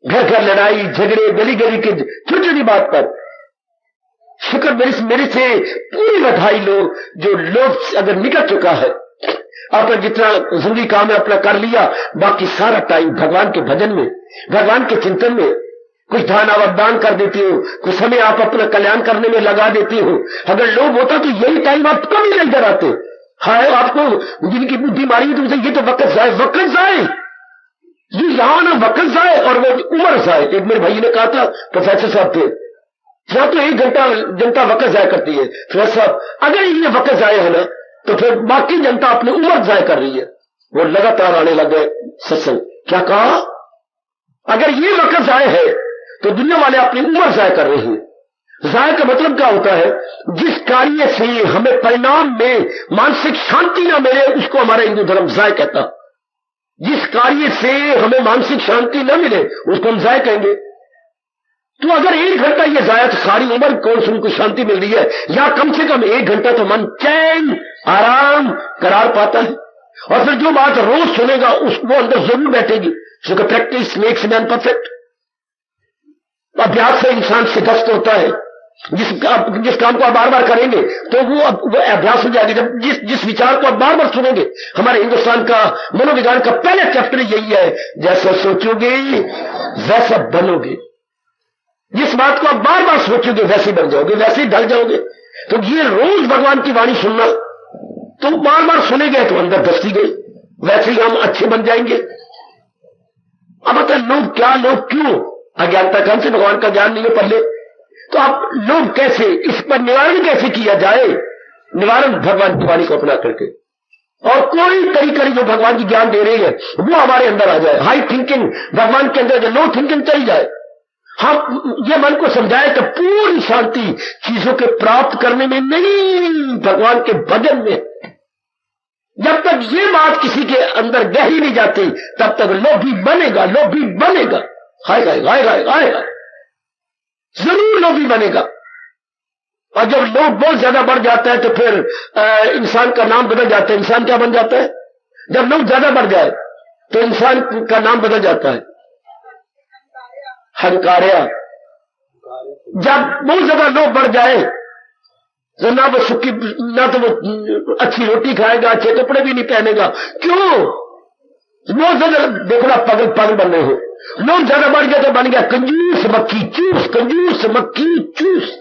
घर घर लड़ाई झगड़े, गली गली के छोटी छोटी बात पर। शुक्र मेरे से पूरी बधाई लो जो लोग अगर निकल चुका है, आपने जितना जरूरी काम है अपना कर लिया, बाकी सारा टाइम भगवान के भजन में, भगवान के चिंतन में। कुछ दान दान कर देती हो, कुछ समय आप अपना कल्याण करने में लगा देती हो। अगर लोग होता तो यही टाइम आप कभी नहीं इधर आते। हाँ, आपको जिनकी बुद्धि मारी तो ये तो वक्त जाए, वक्त जाए, ये यहाँ ना वक्त जाए और वो उम्र जाए। एक मेरे भाई ने कहा था, प्रोफेसर साहब थे, यहाँ तो 1 घंटा जनता वक्त जाया करती है। प्रोफेसर साहब अगर ये वक्त जाए है ना तो फिर बाकी जनता अपनी उम्र जाया कर रही है। वो लगातार आने लग गए सत्संग। क्या कहा? अगर ये वक्त जाए है तो दुनिया वाले अपनी उम्र जाया कर रहे हैं। जाया का मतलब क्या होता है? जिस कार्य से हमें परिणाम में मानसिक शांति ना मिले उसको हमारा हिंदू धर्म जाय कहता। जिस कार्य से हमें मानसिक शांति न मिले उसको हम जाय कहेंगे। तो अगर 1 घंटा ये जाया तो सारी उम्र कौन सी उनको शांति मिल रही है? या कम से कम 1 घंटा तो मन चैन आराम करार पाता है। और फिर जो बात रोज सुनेगा उसको अंदर जरूर बैठेगी। क्योंकि प्रैक्टिस मेक्स मैन परफेक्ट। अभ्यास से इंसान सिद्धस्त होता है। जिस काम को आप बार बार करेंगे तो वो अभ्यास हो जाएगा। जब जिस विचार को आप बार बार सुनेंगे, हमारे हिंदुस्तान का मनोविज्ञान का पहला चैप्टर यही है, जैसा सोचोगे वैसा बनोगे। जिस बात को आप बार बार सोचोगे वैसे बन जाओगे, वैसे ही ढल जाओगे। तो ये रोज भगवान की वाणी सुनना, तो बार बार सुनेंगे तो अंदर दस्ती गई, वैसे ही हम अच्छे बन जाएंगे। अब बताए लोग क्या, लोग क्यों? अज्ञानता कम से भगवान का ज्ञान नहीं है पहले। तो आप लोग कैसे, इस पर निवारण कैसे किया जाए? निवारण भगवान की वाणी को अपना करके, और कोई तरीका जो भगवान की ज्ञान दे रही है वो हमारे अंदर आ जाए। हाई थिंकिंग भगवान के अंदर, लो थिंकिंग चली जाए। हम ये मन को समझाए कि पूरी शांति चीजों के प्राप्त करने में नहीं, भगवान के भजन में। जब तक ये बात किसी के अंदर गहरी नहीं जाती तब तक लोभी बनेगा, लोभी बनेगा, हाय हाय हाय हाय हाय हाय, जरूर लोभी बनेगा। और जब लोभ बहुत ज्यादा बढ़ जाता है तो फिर इंसान का नाम बदल जाता है। इंसान क्या बन जाता है? जब लोभ ज्यादा बढ़ जाए तो इंसान का नाम बदल जाता है हंकार्या। जब बहुत ज्यादा लोभ बढ़ जाए तो ना वो सुखी, ना तो वो अच्छी रोटी खाएगा, अच्छे कपड़े भी नहीं पहनेगा। क्यों? बहुत ज्यादा देखो ना, पागल पागल बन रहे हो। लोग ज्यादा बढ़ गया तो बन गया कंजूस मक्खी चूस, कंजूस मक्खी चूस।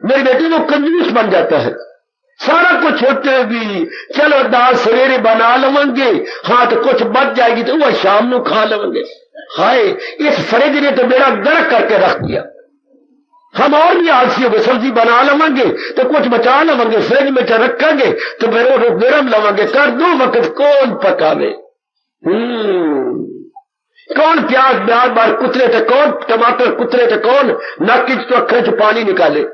मेरी बेटी वो कंजूस बन जाता है, सारा कुछ होते भी चलो दाल सवेरे बना लवेंगे, हाँ तो कुछ बच जाएगी तो वह शाम को खा लवेंगे। हाय, इस फ्रिज ने तो मेरा गर्क करके रख दिया। हम और भी आलसी हो गए, सब्जी बना लवेंगे तो कुछ बचा लवेंगे, फ्रिज में रखेंगे तो फिर वो गरम लवेंगे। कर दो वक्त कौन पकावे? कौन प्याज ब्याज बार कुतरे थे, कौन टमाटर कुतरे थे, कौन नाकिज तो अखरे से पानी निकाले।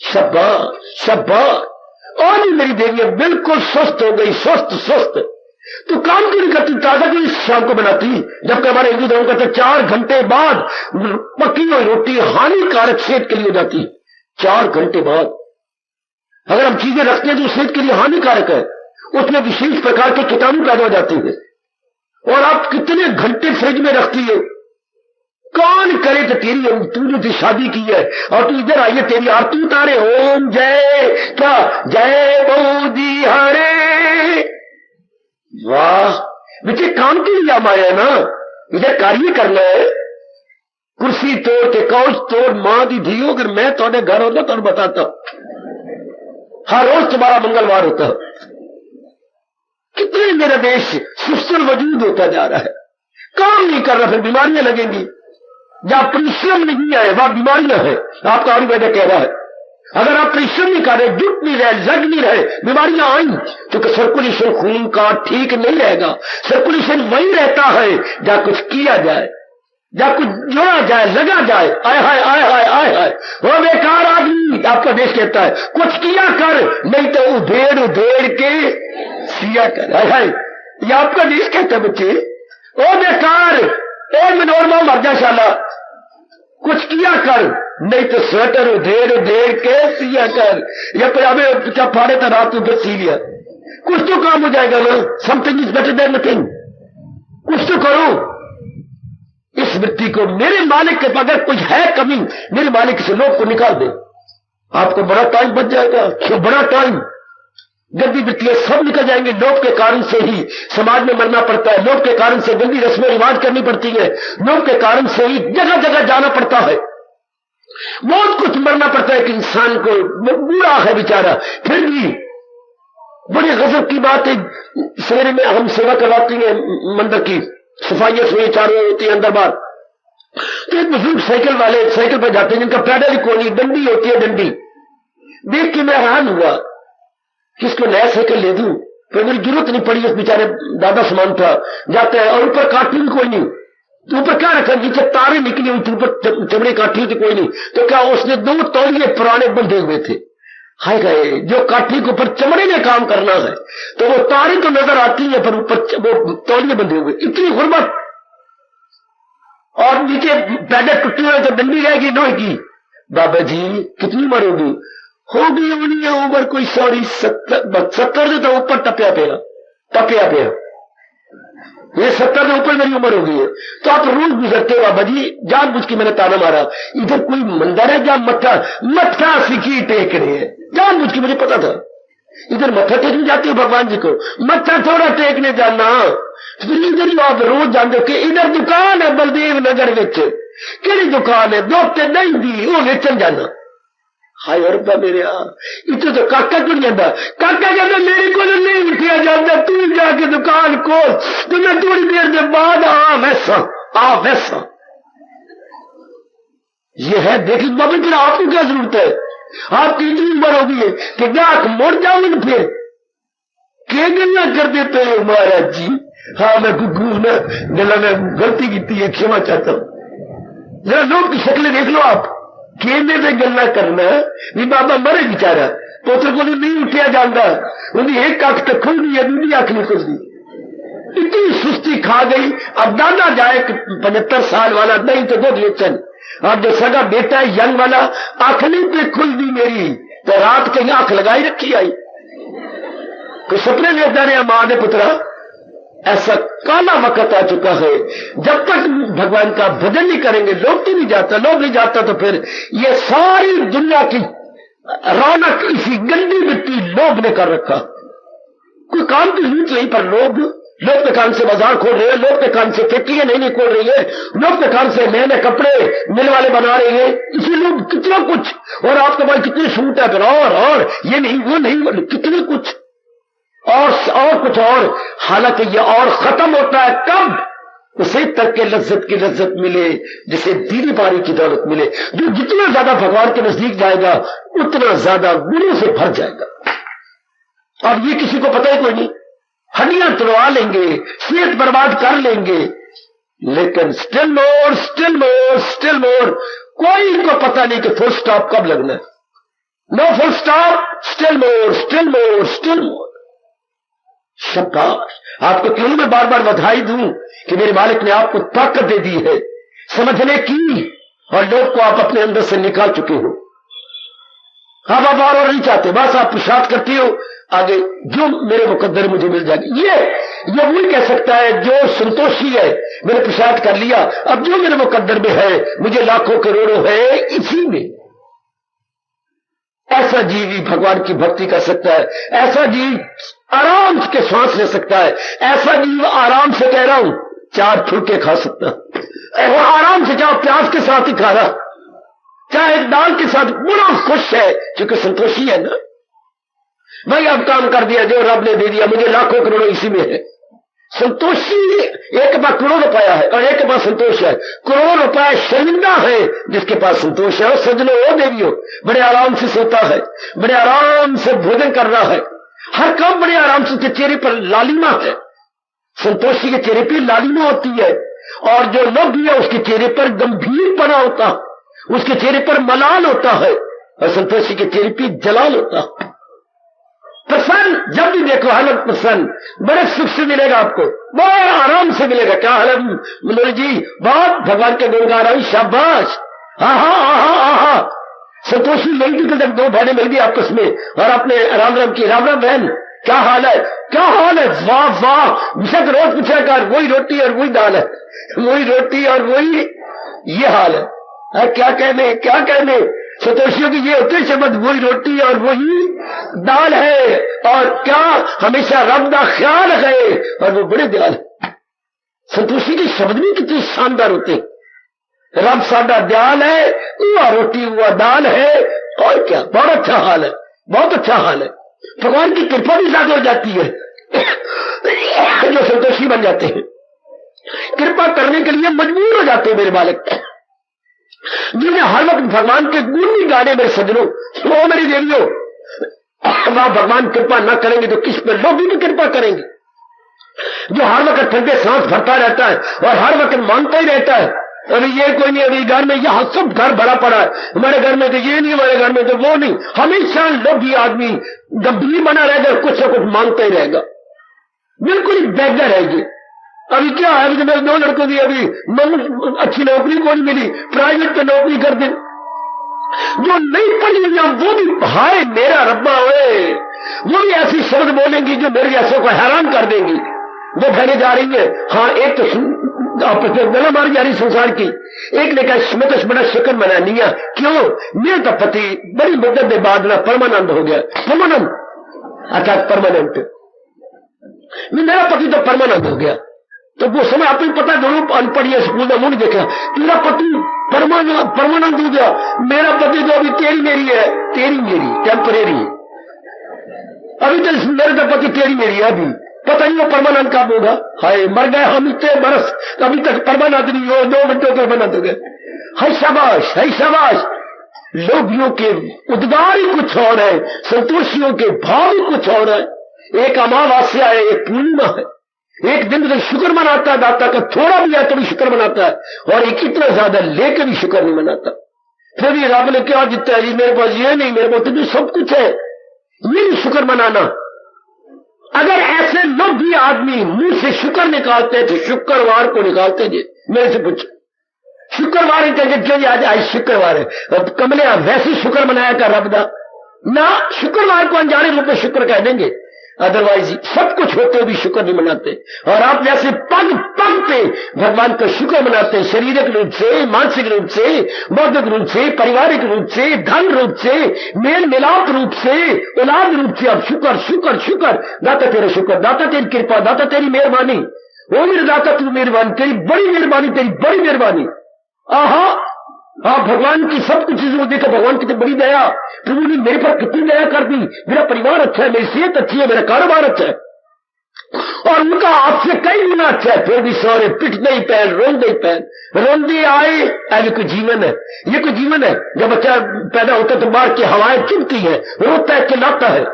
शाबाश शाबाश। और भी मेरी देवियां बिल्कुल स्वस्थ हो गई, स्वस्थ स्वस्थ। तो काम क्यों नहीं करती? ताजा क्यों शाम को बनाती? जबकि हमारे हिंदू धर्म का 4 घंटे बाद पकी हुई रोटी हानिकारक सेहत के लिए हो जाती है। 4 घंटे बाद अगर हम चीजें रखते हैं तो सेहत के लिए हानिकारक है, उसमें विशेष प्रकार के कीटाणु पैदा हो जाते हैं। और आप कितने घंटे फ्रिज में रखती है? कौन करे? तो तेरी, तूने तो शादी की है और तू इधर आई है, तेरी आरती उतारे, ओम जय क्या जय मोदी हरे। वाह, बेटे काम के लिए हम आए हैं ना, इधर कार्य करना है। कुर्सी तोड़ के कौच तोड़ मां दी धी, अगर मैं थोड़े घर होता तो बताता, हर रोज तुम्हारा मंगलवार होता। कितने मेरा देश सुस्तर वजूद होता जा रहा है, काम नहीं कर रहा, फिर बीमारियां लगेंगी। जहां परिश्रम नहीं है वहां बीमारियां है। आपका आयुर्वेद कह रहा है अगर आप परिश्रम नहीं कर रहे, जुट नहीं रहे, लग नहीं रहे, बीमारियां आई, क्योंकि सर्कुलेशन खून का ठीक नहीं रहेगा। सर्कुलेशन वही रहता है जहां कुछ किया जाए, जहां कुछ जोड़ा जाए, लगा जाए। आय हाय आय हाय आय हाय, वो बेकार आदमी, आपका देश कहता है कुछ किया कर, नहीं तो उधेड़ उधेड़ के सिया कर। आय हाय, ये आपका देश कहता है बच्चे, ओ बेकार, ओ मनोरमा मर जा शाला, कुछ किया कर, नहीं तो स्वेटर उधेड़ उधेड़ के सिया कर, या पजामे क्या फाड़े तो रात उधर सी लिया। कुछ तो काम हो जाएगा ना। Something is better than nothing. कुछ तो करो। इस वृत्ति को मेरे मालिक के, अगर कुछ है कमी मेरे मालिक से, लोग को निकाल दे, आपको बड़ा टाइम बच जाएगा। क्यों बड़ा टाइम? गंदी वृत्तियां सब निकल जाएंगे। लोभ के कारण से ही समाज में मरना पड़ता है, लोभ के कारण से गंदी रस्में रिवाज करनी पड़ती है, लोभ के कारण से ही जगह जगह जाना पड़ता है, बहुत कुछ मरना पड़ता है कि इंसान को बुरा है बेचारा। फिर भी बड़ी गजब की बात है, सवेरे में हम सेवा करवाती हैं, मंदिर की सफाइयां सुई चारों होती है अंदर बाहर। तो एक बुजुर्ग साइकिल वाले साइकिल पर जाते हैं, जिनका पैडल ही कोई नहीं, डंडी होती है डंडी। देख के मैं हैरान हुआ कि इसको नया साइकिल ले दूं, पर मेरी जरूरत नहीं पड़ी। उस बेचारे दादा समान था, जाते हैं और ऊपर कार्टून कोई नहीं, तो ऊपर क्या रखा, नीचे तारे निकली हुई थी, ऊपर चमड़े काठी थी कोई नहीं। तो क्या उसने 2 तौलिए पुराने बंधे हुए थे। हाय गए, जो काठी के ऊपर चमड़े में काम करना है तो वो तारे तो नजर आती है, पर ऊपर वो तौलिए बंधे हुए, इतनी गुर्बत। और नीचे पैदल टूटे हुए तो डंडी रहेगी लोहे की। बाबा जी कितनी मरोगी? होगी होनी है उम्र कोई 70 से तो ऊपर टपया पे। ये 70 के ऊपर मेरी उम्र हो गई है, तो आप रोज गुजरते हो बाबा जी, जानबूझ के मैंने ताना मारा, इधर कोई मंदिर है जहां मत्था सीखी टेक रहे हैं, जानबूझ के मुझे पता था इधर मत्था टेकने जाते हो भगवान जी को, मत्था थोड़ा टेकने जाना, फिर इधर जो आप रोज जानते हो कि इधर दुकान है बलदेव नगर विच, केड़ी दुकान है, दोते नहीं दी, वो वेचन जाना। हाय रब्बा मेरे इतने तो काका क्यों जाता, काका कहता मेरे को नहीं उठिया जाता, तू जाके दुकान खोल, तो मैं थोड़ी देर के बाद आ वैसा। ये है देखिए बाबा, फिर आपको क्या जरूरत है, आपकी इतनी उम्र होगी है कि ग्राहक मुड़ जाऊंगे, फिर क्या गल्ला कर देते हो महाराज जी। हाँ मैं गुग्गू ने गला में गलती की है, क्षमा चाहता हूं। जरा लोग की शक्लें देख लो आप, केने से गल्ला करना भी बाबा मरे बेचारा, पुत्र को नहीं उठिया जाता, उनकी एक अख तो खुल गई है, दूसरी अख नहीं खुलती, इतनी सुस्ती खा गई। अब दादा जाए 75 साल वाला नहीं तो दूध वेचन, अब जो सगा बेटा है यंग वाला, आंख नहीं पे खुल दी मेरी, तो रात कहीं आंख लगाई रखी आई, कोई सपने लेता रहे मां ने पुत्रा। ऐसा काला वक्त आ चुका है, जब तक भगवान का भजन नहीं करेंगे, लोग नहीं जाता, तो फिर ये सारी दुनिया की रौनक इसी गंदी मिट्टी लोभ ने कर रखा। कोई काम की जरूरत नहीं, पर लोग के काम से बाजार खोल रहे हैं, लोग के काम से फैक्ट्रियां नहीं खोल रही है, लोग के काम से नए नए कपड़े मिल वाले बना रहे हैं, इसी लोग कितना कुछ, और आपके पास कितनी छूट है, फिर और ये नहीं वो नहीं, कितने कुछ और कुछ और। हालांकि ये और खत्म होता है कब, उसे तक के लज्जत की लज्जत मिले जिसे दीदी बारी की दौलत मिले। जो जितना ज्यादा भगवान के नजदीक जाएगा उतना ज्यादा गुणों से भर जाएगा। अब ये किसी को पता ही कोई नहीं, हड्डियां तोड़वा लेंगे, सेहत बर्बाद कर लेंगे, लेकिन स्टिल मोर, कोई को पता नहीं कि फुल स्टॉप कब लगना है। No full stop, still more. शाबाश, आपको क्यों मैं बार बार बधाई दूं कि मेरे मालिक ने आपको ताकत दे दी है समझने की, और लोग को आप अपने अंदर से निकाल चुके हो। आप बार और नहीं चाहते, बस आप पुरुषार्थ करते हो, आगे जो मेरे मुकद्दर मुझे मिल जाएगी। ये वही कह सकता है जो संतोषी है, मैंने पुरुषार्थ कर लिया, अब जो मेरे मुकद्दर में है मुझे लाखों करोड़ों है इसी में। ऐसा जीव ही भगवान की भक्ति कर सकता है, ऐसा जीव आराम के सांस ले सकता है, ऐसा जीव आराम से कह रहा हूं 4 फुलके खा सकता है, आराम से, चाहे प्याज के साथ ही खा रहा, चाहे दाल के साथ, बड़ा खुश है क्योंकि संतोषी है ना। भाई अब काम कर दिया, जो रब ने दे दिया, मुझे लाखों करोड़ों इसी में है। संतोषी एक के पास करोड़ों रुपया है और एक के पास संतोष है। करोड़ों रुपया शर्मिंदा है जिसके पास संतोष है, और सजनों वो देवियों बड़े आराम से सोता है, बड़े आराम से भोजन कर रहा है, हर काम बड़े आराम से, उसके चेहरे पर लालिमा है। संतोषी के चेहरे पर लालिमा होती है, और जो लोभी है उसके चेहरे पर गंभीरपना होता है, उसके चेहरे पर मलाल होता है, और संतोषी के चेहरे पर जलाल होता है। प्रसन्न, जब भी देखो हालत प्रसन्न, बड़े सुख से मिलेगा आपको, बड़े आराम से मिलेगा। क्या हालत मनोज जी, बहुत भगवान के गुण गा रहा हूं, शाबाश, आहा। संतोषी नहीं थी तक 2 बहनें मिल गई आपस में, और अपने राम की राम बहन, क्या हाल है, वाह। विशक रोज पूछा कर, वही रोटी और वही दाल है, वही रोटी और वही ये हाल है। क्या कहने संतोषियों की ये होते शब्द, वही रोटी और वही दाल है, और क्या हमेशा रब का ख्याल है, और वो बड़े दयाल है। संतोषी के शब्द भी कितने शानदार होते हैं, रब सादा दयाल है, हुआ रोटी हुआ दाल है, और क्या, बहुत अच्छा हाल है। भगवान की कृपा भी ज्यादा हो जाती है जो संतोषी बन जाते हैं, कृपा करने के लिए मजबूर हो जाते हैं मेरे मालिक, जिन्हें हर वक्त भगवान के गुण नहीं गाने मेरे सज्जनों, वो मेरी देवियों, वह भगवान कृपा न करेंगे तो किस पर लोग भी कृपा करेंगे। जो हर वक्त ठंडे सांस भरता रहता है और हर वक्त मांगता ही रहता है, अभी ये कोई नहीं, अभी घर में यह सब घर भरा पड़ा है, हमारे घर में तो ये नहीं, हमारे घर में तो वो नहीं, हमेशा लोभी आदमी गंभीर बना रहेगा, कुछ ना कुछ मांगता ही रहेगा, बिल्कुल ही बेगर रहेगी। अभी क्या है, अभी तो मेरे 2 लड़कों की अभी अच्छी नौकरी को नहीं मिली, प्राइवेट पे नौकरी कर दे, जो नहीं पढ़ी हुई वो भी हाय मेरा रब्बा हुए, वो भी ऐसी शब्द बोलेंगी जो मेरे जैसों को हैरान कर देंगी। दो बहनें जा रही है, हाँ एक तो आपस में गला मारी जा रही संसार की, एक ने कहा मैं तो बड़ा शुक्र मनानी है, क्यों मेरा तो पति बड़ी मुद्दत के बाद ना परमानंद हो गया। परमानंद अर्थात परमानेंट, मेरा पति तो परमानंद हो गया। तो वो समय आपको पता जरूर अनपढ़ है, स्कूल का मुंह देखा, तेरा पति परमानंद हो गया, मेरा पति तो अभी तेरी मेरी है, तेरी मेरी टेम्परेरी, अभी तो मेरे तो पति तेरी मेरी है, अभी पता नहीं वो परमानंद कब होगा। हाय मर गए हम इतने बरस, अभी तक परमानंद नहीं हो, 2 मिनटों परमानंद हो गए। हाय शाबाश, हाय शाबाश। लोभियों के उद्गार ही कुछ और है, संतोषियों के भाव ही कुछ और है। एक अमावस्या है, एक पूर्णिमा है, एक दिन तो शुक्र मनाता है दाता का, थोड़ा भी है तो भी शुक्र मनाता है, और एक इतना ज्यादा लेकर भी शुक्र नहीं मनाता। फिर भी रब ने क्या जीता है, मेरे पास ये नहीं, मेरे पास तो सब कुछ है, ये नहीं शुक्र मनाना। अगर ऐसे लोभी आदमी मुंह से शुक्र निकालते थे, शुक्रवार को निकालते थे, मेरे से पूछ शुक्रवार ही क्यों आज शुक्रवार है, कमले वैसे शुक्र मनाया कर रब दा ना, शुक्रवार को अनजाने रूप में शुक्र कह देंगे, अदरवाइज सब कुछ होते हुए भी शुक्र नहीं मनाते। और आप जैसे पग पग पे भगवान का शुक्र मनाते हैं, शारीरिक रूप से, मानसिक रूप से, बौद्धिक रूप से, पारिवारिक रूप से, धन रूप से, मेल मिलाप रूप से, औलाद रूप से, अब शुक्र शुक्र शुक्र, दाता तेरा शुक्र, दाता तेरी कृपा, दाता तेरी मेहरबानी, ओ मेरे दाता तू मेहरबानी, तेरी बड़ी मेहरबानी, तेरी बड़ी मेहरबानी। आहा, हाँ भगवान की सब कुछ चीजों को देखो, भगवान की तो बड़ी दया, प्रभु ने मेरे पर कितनी दया कर दी, मेरा परिवार अच्छा है, मेरी सेहत अच्छी है, मेरा कारोबार अच्छा है, और उनका आपसे कई गुना अच्छा है, फिर भी सारे पिट नहीं पैन, रोंदे पैन, रोंदे आए, ये कोई जीवन है, ये कोई जीवन है। जब बच्चा पैदा होता है तो मार के हवाएं चुभती है, रोता है, चिल्लाता है,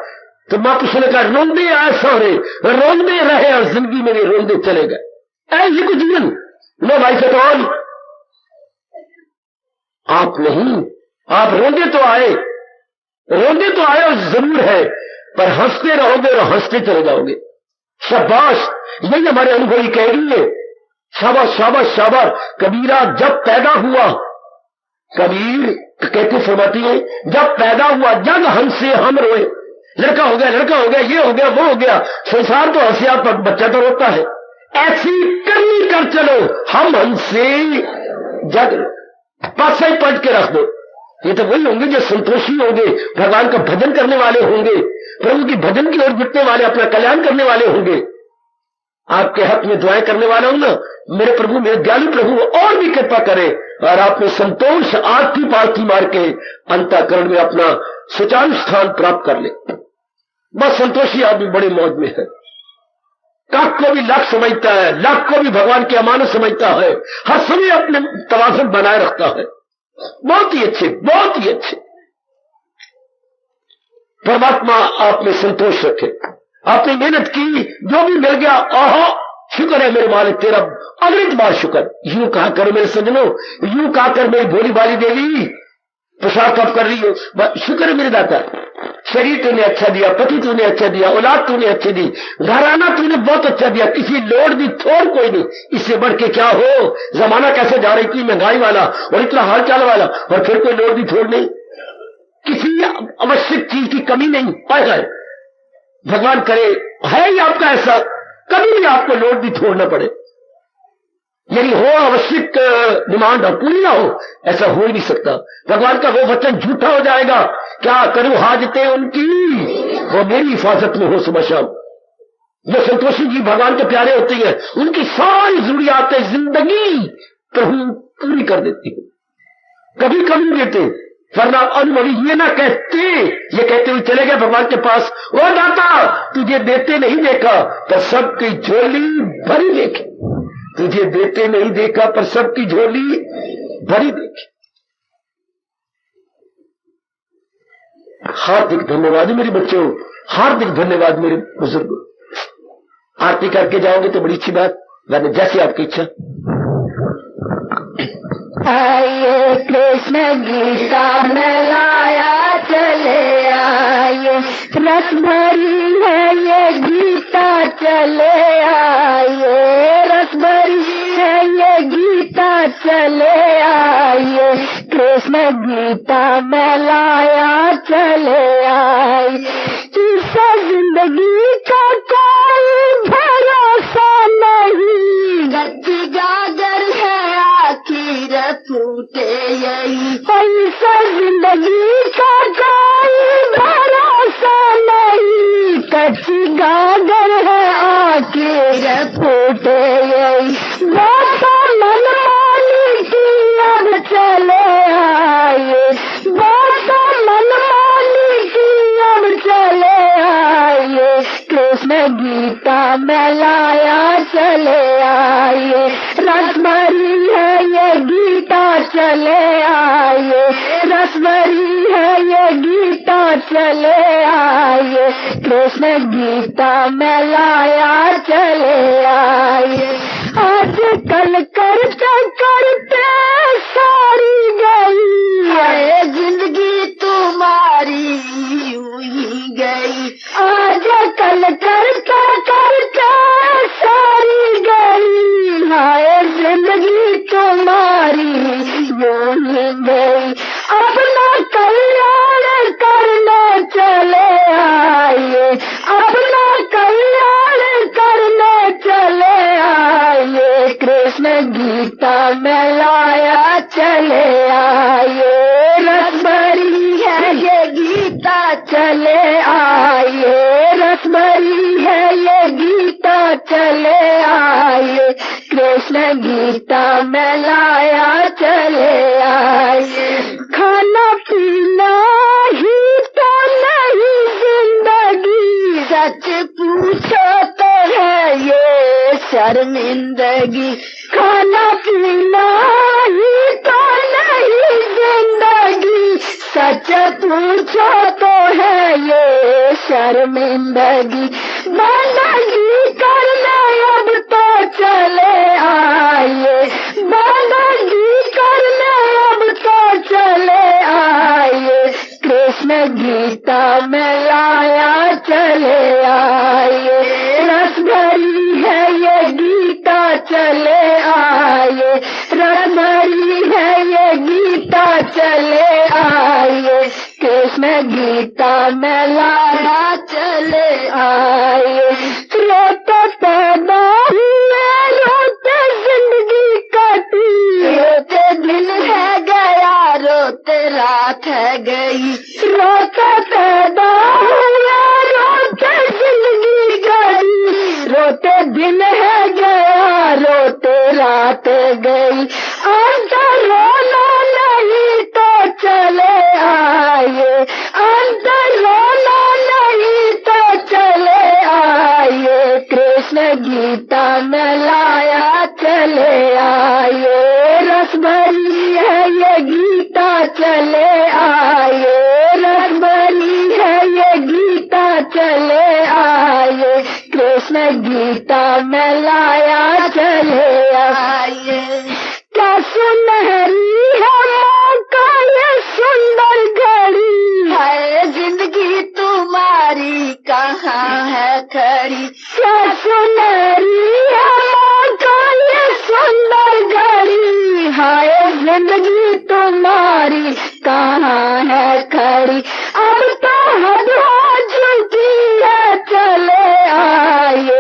तो माँ पिछले कहा रोंदे आए सारे, रोंदे रहे और जिंदगी में रोंदे चले गए, ये कोई जीवन नो भाई से कौन आप नहीं, आप रोंदे तो आए, रोंदे तो आए और जरूर है, पर हंसते रहोगे और हंसते चले जाओगे। शाबाश, यही हमारे अनुभवी कह रही है, शाबाश शाबाश शाबाश। कबीरा जब पैदा हुआ, कबीर कहते फरमाती है, जब पैदा हुआ जग हंसे हम रोए, लड़का हो गया, लड़का हो गया, ये हो गया, वो हो गया, संसार तो हंसिया पर बच्चा तो रोता है, ऐसी करनी कर चलो हम हंसे जग, पास ही पलट के रख दो। ये तो वही होंगे जो संतोषी होंगे, भगवान का भजन करने वाले होंगे, प्रभु की भजन की ओर जुटने वाले, अपना कल्याण करने वाले होंगे। आपके हक में दुआएं करने वाला हूं ना, मेरे प्रभु, मेरे दयालु प्रभु और भी कृपा करे और आप में संतोष आरती पारती मार के अंतःकरण में अपना सुचारू स्थान प्राप्त कर ले। बस संतोषी आदमी बड़े मौज में है, काक को भी लाख समझता है, लाख को भी भगवान की अमानत समझता है, हर समय अपने तवाज़ुन बनाए रखता है। बहुत ही अच्छे, बहुत ही अच्छे। परमात्मा आप में संतोष रखे, आपने मेहनत की, जो भी मिल गया, आहा शुक्र है मेरे मालिक तेरा अगणित बार शुक्र। यूं कहा करो मेरे सज्जनों, यूं कहा कर मेरी भोली भाली देवी, प्रसाद कब कर रही हो, शुक्र है मेरे दाता, शरीर तूने अच्छा दिया, पति तूने अच्छा दिया, औलाद तूने अच्छी दी, घराना तूने बहुत अच्छा दिया, किसी लोड़ दी थोड़ कोई नहीं, इससे बढ़ के क्या हो। जमाना कैसे जा रही थी, महंगाई वाला और इतना हाल चाल वाला, और फिर कोई लोड़ दी थोड़ नहीं, किसी आवश्यक चीज की कमी नहीं पाएगा। भगवान करे है ही आपका ऐसा, कभी भी आपको लोड़ दी थोड़ ना पड़े, यदि हो आवश्यक डिमांड और पूरी ना हो, ऐसा हो ही नहीं सकता। भगवान का वो वचन झूठा हो जाएगा, क्या करूं हाजते उनकी, वो मेरी हिफाजत में हो सुबह शाम। जो संतोषी जी भगवान के प्यारे होते हैं, उनकी सारी जरूरियातें जिंदगी प्रभु पूरी कर देती है, कभी कभी देते, वरना अनुभवी ये ना कहते, ये कहते हुए चले गए भगवान के पास, ओ दाता तुझे देते नहीं देखा पर सबकी झोली भरी देखी, तुझे देते नहीं देखा पर सबकी झोली भरी देखी। हार्दिक धन्यवाद मेरे बच्चों, हार्दिक धन्यवाद मेरे बुजुर्ग। आरती करके जाओगे तो बड़ी अच्छी बात, वरना जैसे आपकी इच्छा। आइए कृष्ण गीता में लाया चले आइए, रस भरी है ये गीता चले आइए, रस भरी है ये गीता चले आइए, कृष्ण गीता में लाया चले आइए। इससे जिंदगी का कोई भरोसा ऐसा जिंदगी का कोई भरोसा नहीं, कच्ची गागर है आखिर फूटे यही, बाबा मनमानी की अब चले आए, बाबा मनमानी की अब चले आए, कृष्ण गीता में लाया चले आए, रस भरी है ये गीता चले आए, रस भरी है ये गीता चले आए, कृष्ण गीता में लाया चले आए। आजकल करते करते सारी गई है जिंदगी तुम्हारी यूं ही गई, आजकल करते करते सारी गई है जिंदगी तुम्हारी यूं ही गई, अपना कल्याण करने चले आए, अपना कल्याण करने चले आए, कृष्ण गीता में लाया चले आए, रस भरी है ये गीता चले आए, रस भरी है ये गीता चले आए, कृष्ण गीता में लाया चले आए। खाना पीना ही तो नहीं जिंदगी, सच पूछो तो है ये शर्मिंदगी, खाना पीना ही तो नहीं जिंदगी, सच पूछो तो है ये शर्मिंदगी, बंदगी करने अब तो चले आए, बंदगी करने अब तो चले आए, कृष्ण गीता में लाया चले आए, रस भरी है ये गीता चले आए, रस भरी है ये गीता चले आए, कृष्ण गीता में लाया चले आए। रोते पैदा हुए रोते जिंदगी कटी, रोते दिन है गया रोते रात है गई, रोते पैदा हुए रोते जिंदगी गई, रोते दिन है गया रोते रात गई, अंदर रोना नहीं तो चले आए, अंदर रोना नहीं तो चले आए, कृष्ण गीता में लाया चले आए, रस भरी है ये गीता चले आए, रस भरी है ये गीता चले आए, कृष्ण गीता में लाया चले आए। क्या सुनहरी है मौका ये सुंदर घड़ी है जिंदगी तुम्हारी कहाँ है खड़ी, क्या सुनहरी है मौका ये सुंदर घड़ी है जिंदगी तुम्हारी कहाँ है खड़ी, अब तो हद हो चुकी है चले आए,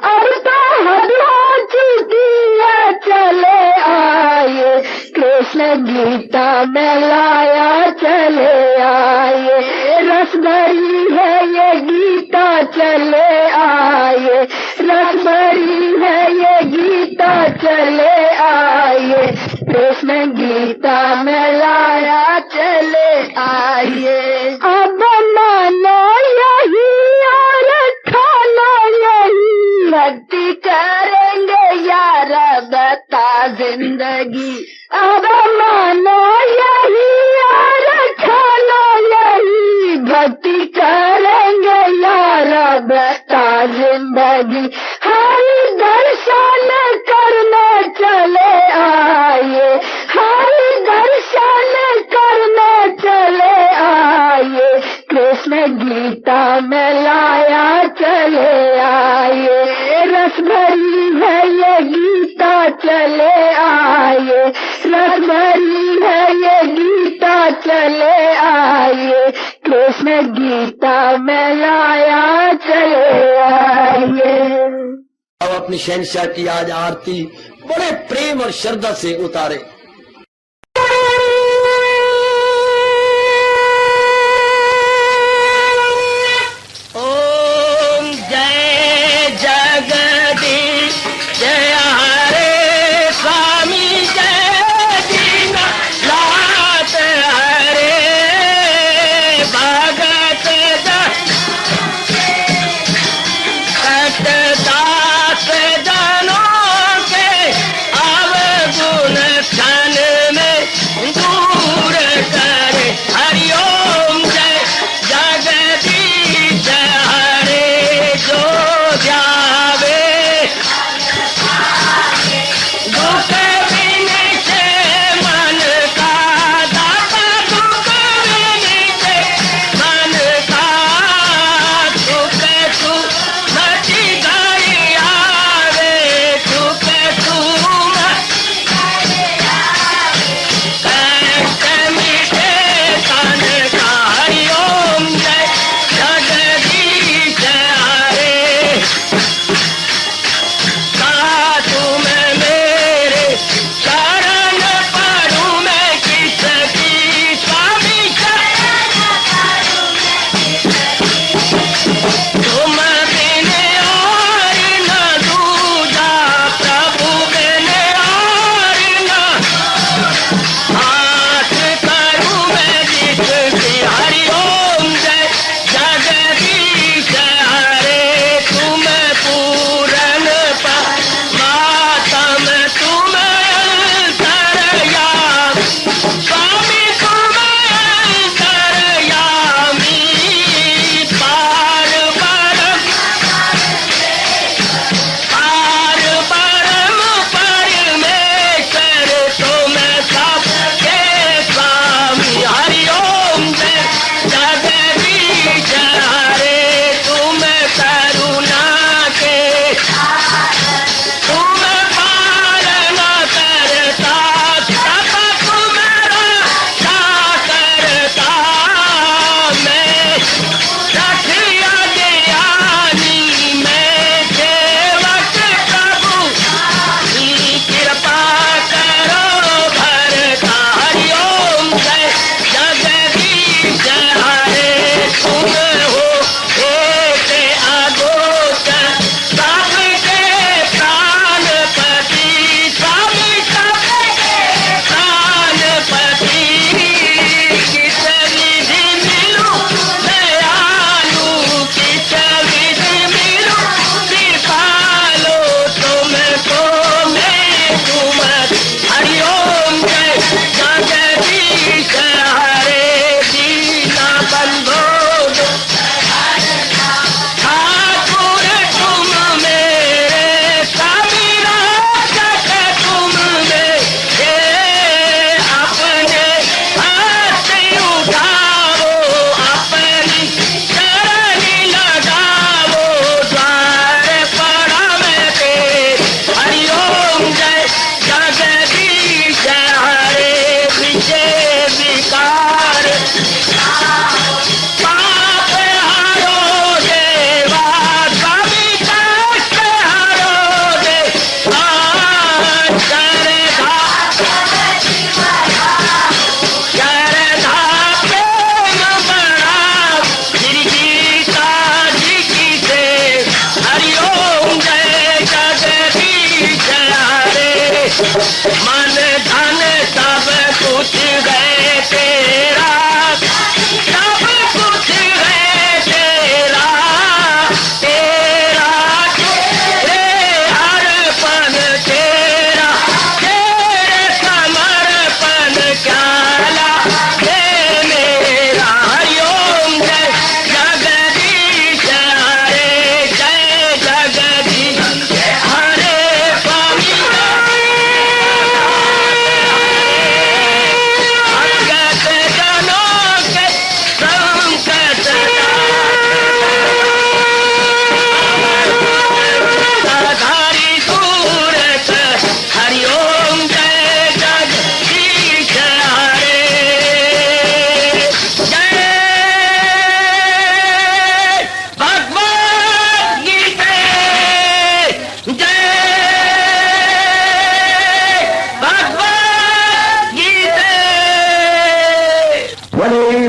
अब तो हद हो चुकी है चले आए, कृष्ण गीता में लाया चले आए, रस भरी है ये गीता चले आए, रस भरी है ये गीता चले आए, कृष्ण गीता में लाया चले आए। अब मानो यही और खाना यही, भक्ति करेंगे यार बता जिंदगी, अब मानो यही और खाना यही, भक्ति करेंगे यार बता जिंदगी, हरि दर्शन करने चले आए, हरि दर्शन करने चले आए, कृष्ण गीता में लाया चले आए, रस भरी है ये गीता चले आए, रस भरी है ये गीता चले आए, कृष्ण गीता में लाया चले आए। अब अपनी शहंशाह की आज आरती बड़े प्रेम और श्रद्धा से उतारे।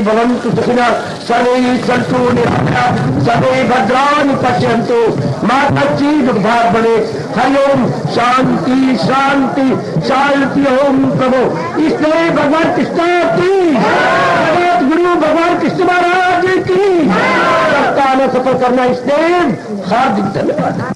भवन्तु सुखिनः सर्वे सन्तु निरामयाः सर्वे भद्राणि पश्यन्तु मा कश्चित् दुर्भाग् भवेत्। हरि ओम शांति शांति शांति। ओम प्रभु इसलिए भगवान कृष्ण की जगत गुरु भगवान कृष्ण महाराज की सप्ताह में सफल करना इसलिए हार्दिक धन्यवाद।